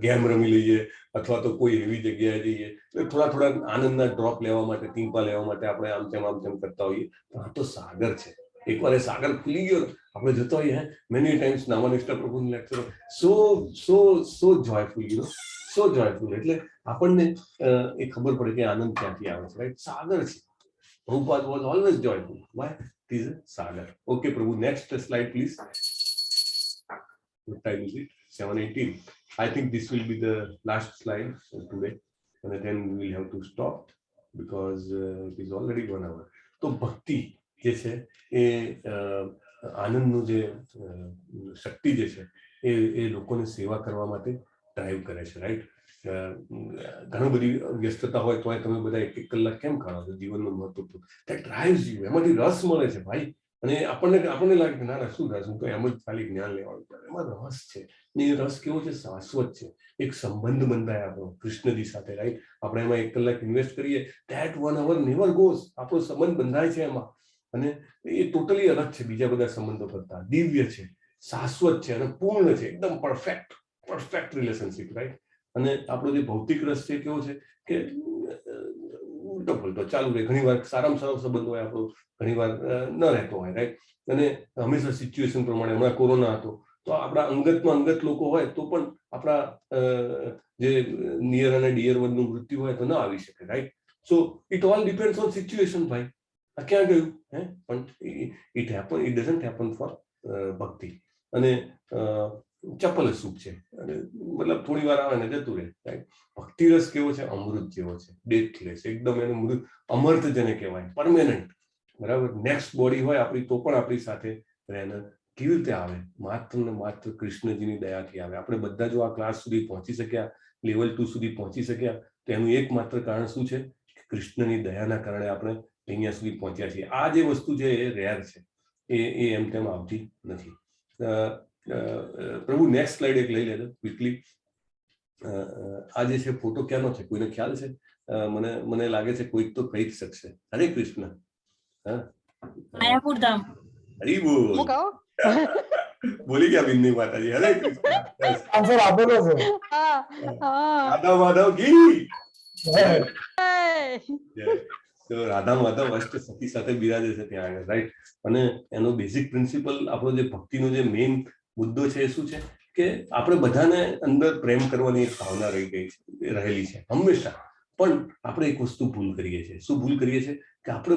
ગેમ રમી લઈએ અથવા તો કોઈ એવી જગ્યાએ જઈએ થોડા આનંદના ડ્રોપ લેવા માટે, ટીમ્પા લેવા માટે આપણે આમ તેમ કરતા હોઈએ. આ તો સાગર છે. એકવાર એ સાગર ખુલી ગયો આપણે જતા હોઈએ. મેની ટાઈમ્સ નામાનિષ્ઠા પ્રભુની લેક્ચર સો જોયફુલ, સો જોયફુલ. એટલે આપણને એ ખબર પડે કે આનંદ ક્યાંથી આવે છે, રાઈટ? સાગર છે. Prabhupada was always joyful. Why? It is a sagar. Okay, Prabhu, next slide, please. What time is it? 7:18. I think this will be the last slide today, and then we will have to stop because it is already 1 hour. So, bhakti, જે છે એ આનંદનું જે શક્તિ જે છે એ લોકોને સેવા કરવા માટે drive કરે છે, રાઈટ? ઘણી બધી વ્યસ્તતા હોય તો તમે બધા 1 કલાક કેમ કાઢો છો જીવનનું મહત્વ? that drives you. એમાંથી રસ મળે છે ભાઈ. અને આપણને લાગે કે ના શું રસ, હું તો એમ જ ખાલી જ્ઞાન લેવાનું. એમાં રસ છે ને. એ રસ કેવો છે? શાશ્વત છે. એક સંબંધ બંધાય આપણો કૃષ્ણજી સાથે, રાઈટ? આપણે એમાં 1 કલાક ઇન્વેસ્ટ કરીએ, that 1 hour never goes. આપણો સંબંધ બંધાય છે એમાં. અને એ ટોટલી અલગ છે બીજા બધા સંબંધો કરતા. દિવ્ય છે, શાશ્વત છે અને પૂર્ણ છે. એકદમ પરફેક્ટ રિલેશનશિપ, રાઈટ? અને આપણો જે ભૌતિક રસ છે કેવો છે કે ઉલટો પલટો ચાલુ રહે. ઘણીવાર સારામાં સારો સંબંધ હોય આપણો, ઘણીવાર ન રહેતો હોય, રાઈટ? અને હંમેશા સિચ્યુએશન પ્રમાણે. હમણાં કોરોના હતો તો આપણા અંગતમાં અંગત લોકો હોય તો પણ આપણા જે નિયર અને ડિયર વનનું મૃત્યુ હોય તો ન આવી શકે, right? So it all depends on situation ભાઈ. આ ક્યાં ગયું પણ ઇટ ડઝન્ટ હેપન ફોર ભક્તિ. અને ચપલ સુખ છે અને મતલબ થોડી વાર આવે ને જતું રહે, રાઈટ? ભક્તિ રસ કેવો છે? અમૃત જેવો છે, ડેથલેસ, એકદમ એનું મૃત અમર્ત જેને કહેવાય, પરમેનન્ટ, બરાબર? નેક્સ્ટ બોડી હોય આપણી તો પણ આપણી સાથે રહેને કેવી રીતે આવે? માત્ર ને માત્ર કૃષ્ણજીની દયાથી આવે. આપણે બધા જો આ ક્લાસ સુધી પહોંચી શક્યા, લેવલ 2 સુધી પહોંચી શક્યા તો એનું એકમાત્ર કારણ શું છે? કૃષ્ણની દયાના કારણે આપણે અહીંયા સુધી પહોંચ્યા છીએ. આ જે વસ્તુ છે એ રેર છે, એ એમ તેમ આવતી નથી. પ્રભુ નેક્સ્ટ સ્લાઇડ એક લઈ લેજો ક્વિકલી. આ જે છે ફોટો ક્યાંનો છે કોઈને ખ્યાલ છે? મને લાગે છે કોઈક તો કહી જ શકશે. હરે કૃષ્ણ. માયાપુર ધામ. હરી બોલ. બોલી ગયા બિંદી માતાજી. હરે કૃષ્ણ. આન્સર આપેલો છે. રાધા માધવ કી. તો રાધા માધવ અષ્ટ સખી સાથે બિરાજે છે ત્યાં આગળ, રાઈટ? અને એનો બેઝિક પ્રિન્સિપલ આપણો જે ભક્તિનો જે મેઇન મુદ્દો છે એ શું છે કે આપણે બધાને અંદર પ્રેમ કરવાની એક ભાવના રહેલી છે હંમેશા. પણ આપણે એક વસ્તુ ભૂલ કરીએ છીએ. શું ભૂલ કરીએ છીએ? કે આપણે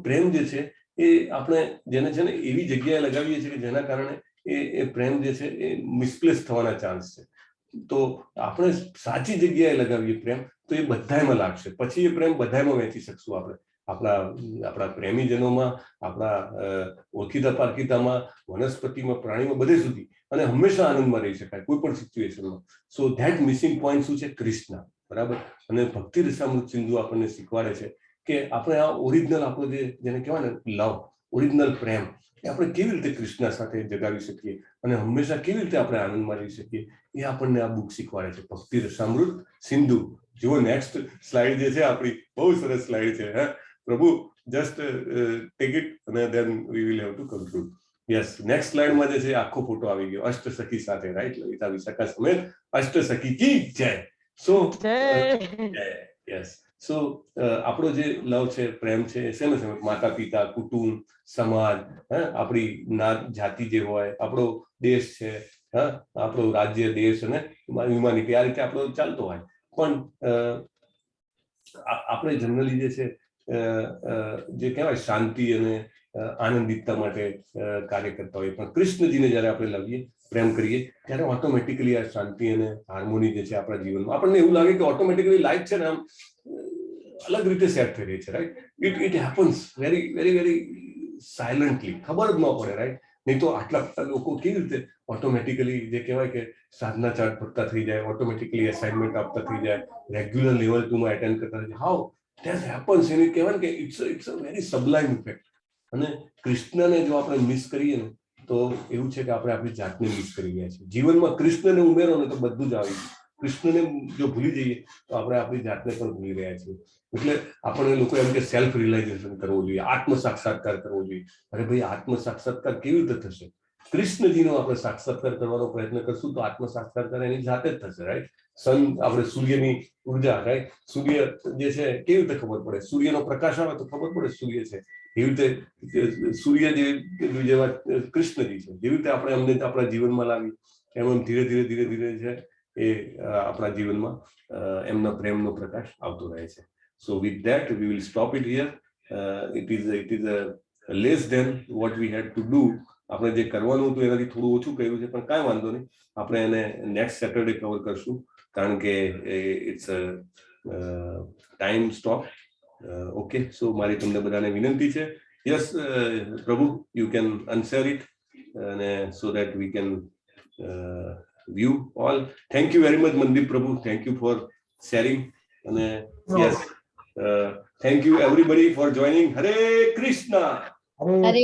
પ્રેમ જે છે એ આપણે જેને છે ને એવી જગ્યાએ લગાવીએ છીએ કે જેના કારણે એ પ્રેમ જે છે એ મિસપ્લેસ થવાના ચાન્સ છે. તો આપણે સાચી જગ્યાએ લગાવીએ પ્રેમ તો એ બધામાં લાગશે. પછી એ પ્રેમ બધામાં વહેંચી શકશું આપણે, આપણા પ્રેમીજનોમાં, આપણા ઓળખીતા પારખીતામાં, વનસ્પતિમાં, પ્રાણીમાં, બધે સુધી, અને હંમેશા આનંદમાં રહી શકાય કોઈ પણ સિચ્યુએશનમાં. સો ધેટ મિસિંગ પોઈન્ટ શું છે? કૃષ્ણ. બરાબર. અને ભક્તિ રસામૃત સિંધુ આપણને શીખવાડે છે કે આપણે આ ઓરિજિનલ આપણો જેને કહેવાય ને લવ, ઓરિજિનલ પ્રેમ, એ આપણે કેવી રીતે કૃષ્ણ સાથે જગાવી શકીએ અને હંમેશા કેવી રીતે આપણે આનંદમાં રહી શકીએ, એ આપણને આ બુક શીખવાડે છે, ભક્તિ રસામૃત સિંધુ. જુઓ નેક્સ્ટ સ્લાઇડ જે છે આપણી, બહુ સરસ સ્લાઇડ છે. હે પ્રભુ, જસ્ટ ટેક ઇટ અને then we will have to conclude. Yes, next સ્લાઇડમાં જે છે આખો ફોટો આવી ગયો અષ્ટસખી સાથે, રાઈટ? લલિતા વિશાખા સમેત અષ્ટસખી કી જય. સો યસ, સો આપણો જે લવ છે, પ્રેમ છે, એ શેને શેને? માતા પિતા, કુટુંબ, સમાજ, આપણી નાત જાતિ જે હોય, આપણો દેશ છે, આપણો રાજ્ય, દેશ અને હ્યુમાનિટી, આ રીતે આપણો ચાલતો હોય. પણ આપણે જનરલી જે છે જે કહેવાય શાંતિ અને આનંદિતતા માટે કાર્ય કરતા હોઈએ, પણ કૃષ્ણજીને જ્યારે આપણે લવીએ, પ્રેમ કરીએ, ત્યારે ઓટોમેટિકલી આ શાંતિ અને હાર્મોની જે છે આપણા જીવનમાં, આપણને એવું લાગે કે ઓટોમેટિકલી લાઈફ છે ને આમ અલગ રીતે સેટ થઈ રહી છે, right? It happens very very very silently, ખબર જ ન પડે, રાઈટ? નહીં તો આટલા લોકો કેવી રીતે ઓટોમેટિકલી જે કહેવાય કે સાધના ચાર્ટ ભરતા થઈ જાય, ઓટોમેટિકલી અસાઇનમેન્ટ આપતા થઈ જાય, રેગ્યુલર લેવલ 2માં એટેન્ડ કરતા થઈ જાય. How that happens? એને કહેવાય કે ઇટ્સ અ વેરી સબલાઇમ ઇફેક્ટ. અને કૃષ્ણને જો આપણે મિસ કરીએ ને તો એવું છે કે આપણે આપણી જાતને મિસ કરી ગયા છીએ. જીવનમાં કૃષ્ણને ઉમેરો ને તો બધું જ આવી ગયું. કૃષ્ણને જો ભૂલી જઈએ તો આપણે આપણી જાતને પણ ભૂલી રહ્યા છીએ. એટલે આપણે લોકો એમ કે સેલ્ફ રિયલાઇઝેશન કરવું જોઈએ, આત્મ સાક્ષાત્કાર કરવો જોઈએ. અરે ભાઈ, આત્મ સાક્ષાત્કાર કેવી રીતે થશે? કૃષ્ણજીનો આપણે સાક્ષાત્કાર કરવાનો પ્રયત્ન કરશું તો આત્મ સાક્ષાત્કાર એની જાતે જ થશે, રાઈટ? આપણે સૂર્યની ઉર્જા, રાઈટ? સૂર્ય જે છે કેવી રીતે ખબર પડે? સૂર્યનો પ્રકાશ આવે તો ખબર પડે સૂર્ય છે. એવી રીતે સૂર્ય જેવા કૃષ્ણજી છે, જેવી રીતે આપણે અમને આપણા જીવનમાં લાવી, એમ ધીરે ધીરે ધીરે ધીરે છે એ આપણા જીવનમાં એમના પ્રેમનો પ્રકાશ આવતો રહે છે. So with that we will stop it here. It is less than what we had to do. આપણે જે કરવાનું હતું એનાથી થોડું ઓછું કર્યું છે, પણ કાંઈ વાંધો નહીં, આપણે એને નેક્સ્ટ સેટરડે કવર કરશું, કારણ કે ઇટ્સ ટાઈમ સ્ટોપ. ઓકે, સો મારી તમને બધાને વિનંતી છે. યસ પ્રભુ, યુ કેન અનશેર ઇટ અને so that we can view all. Thank you very much Mandeep પ્રભુ, થેન્ક યુ ફોર શેરિંગ. અને yes, thank you everybody four joining. હરે કૃષ્ણ. અરે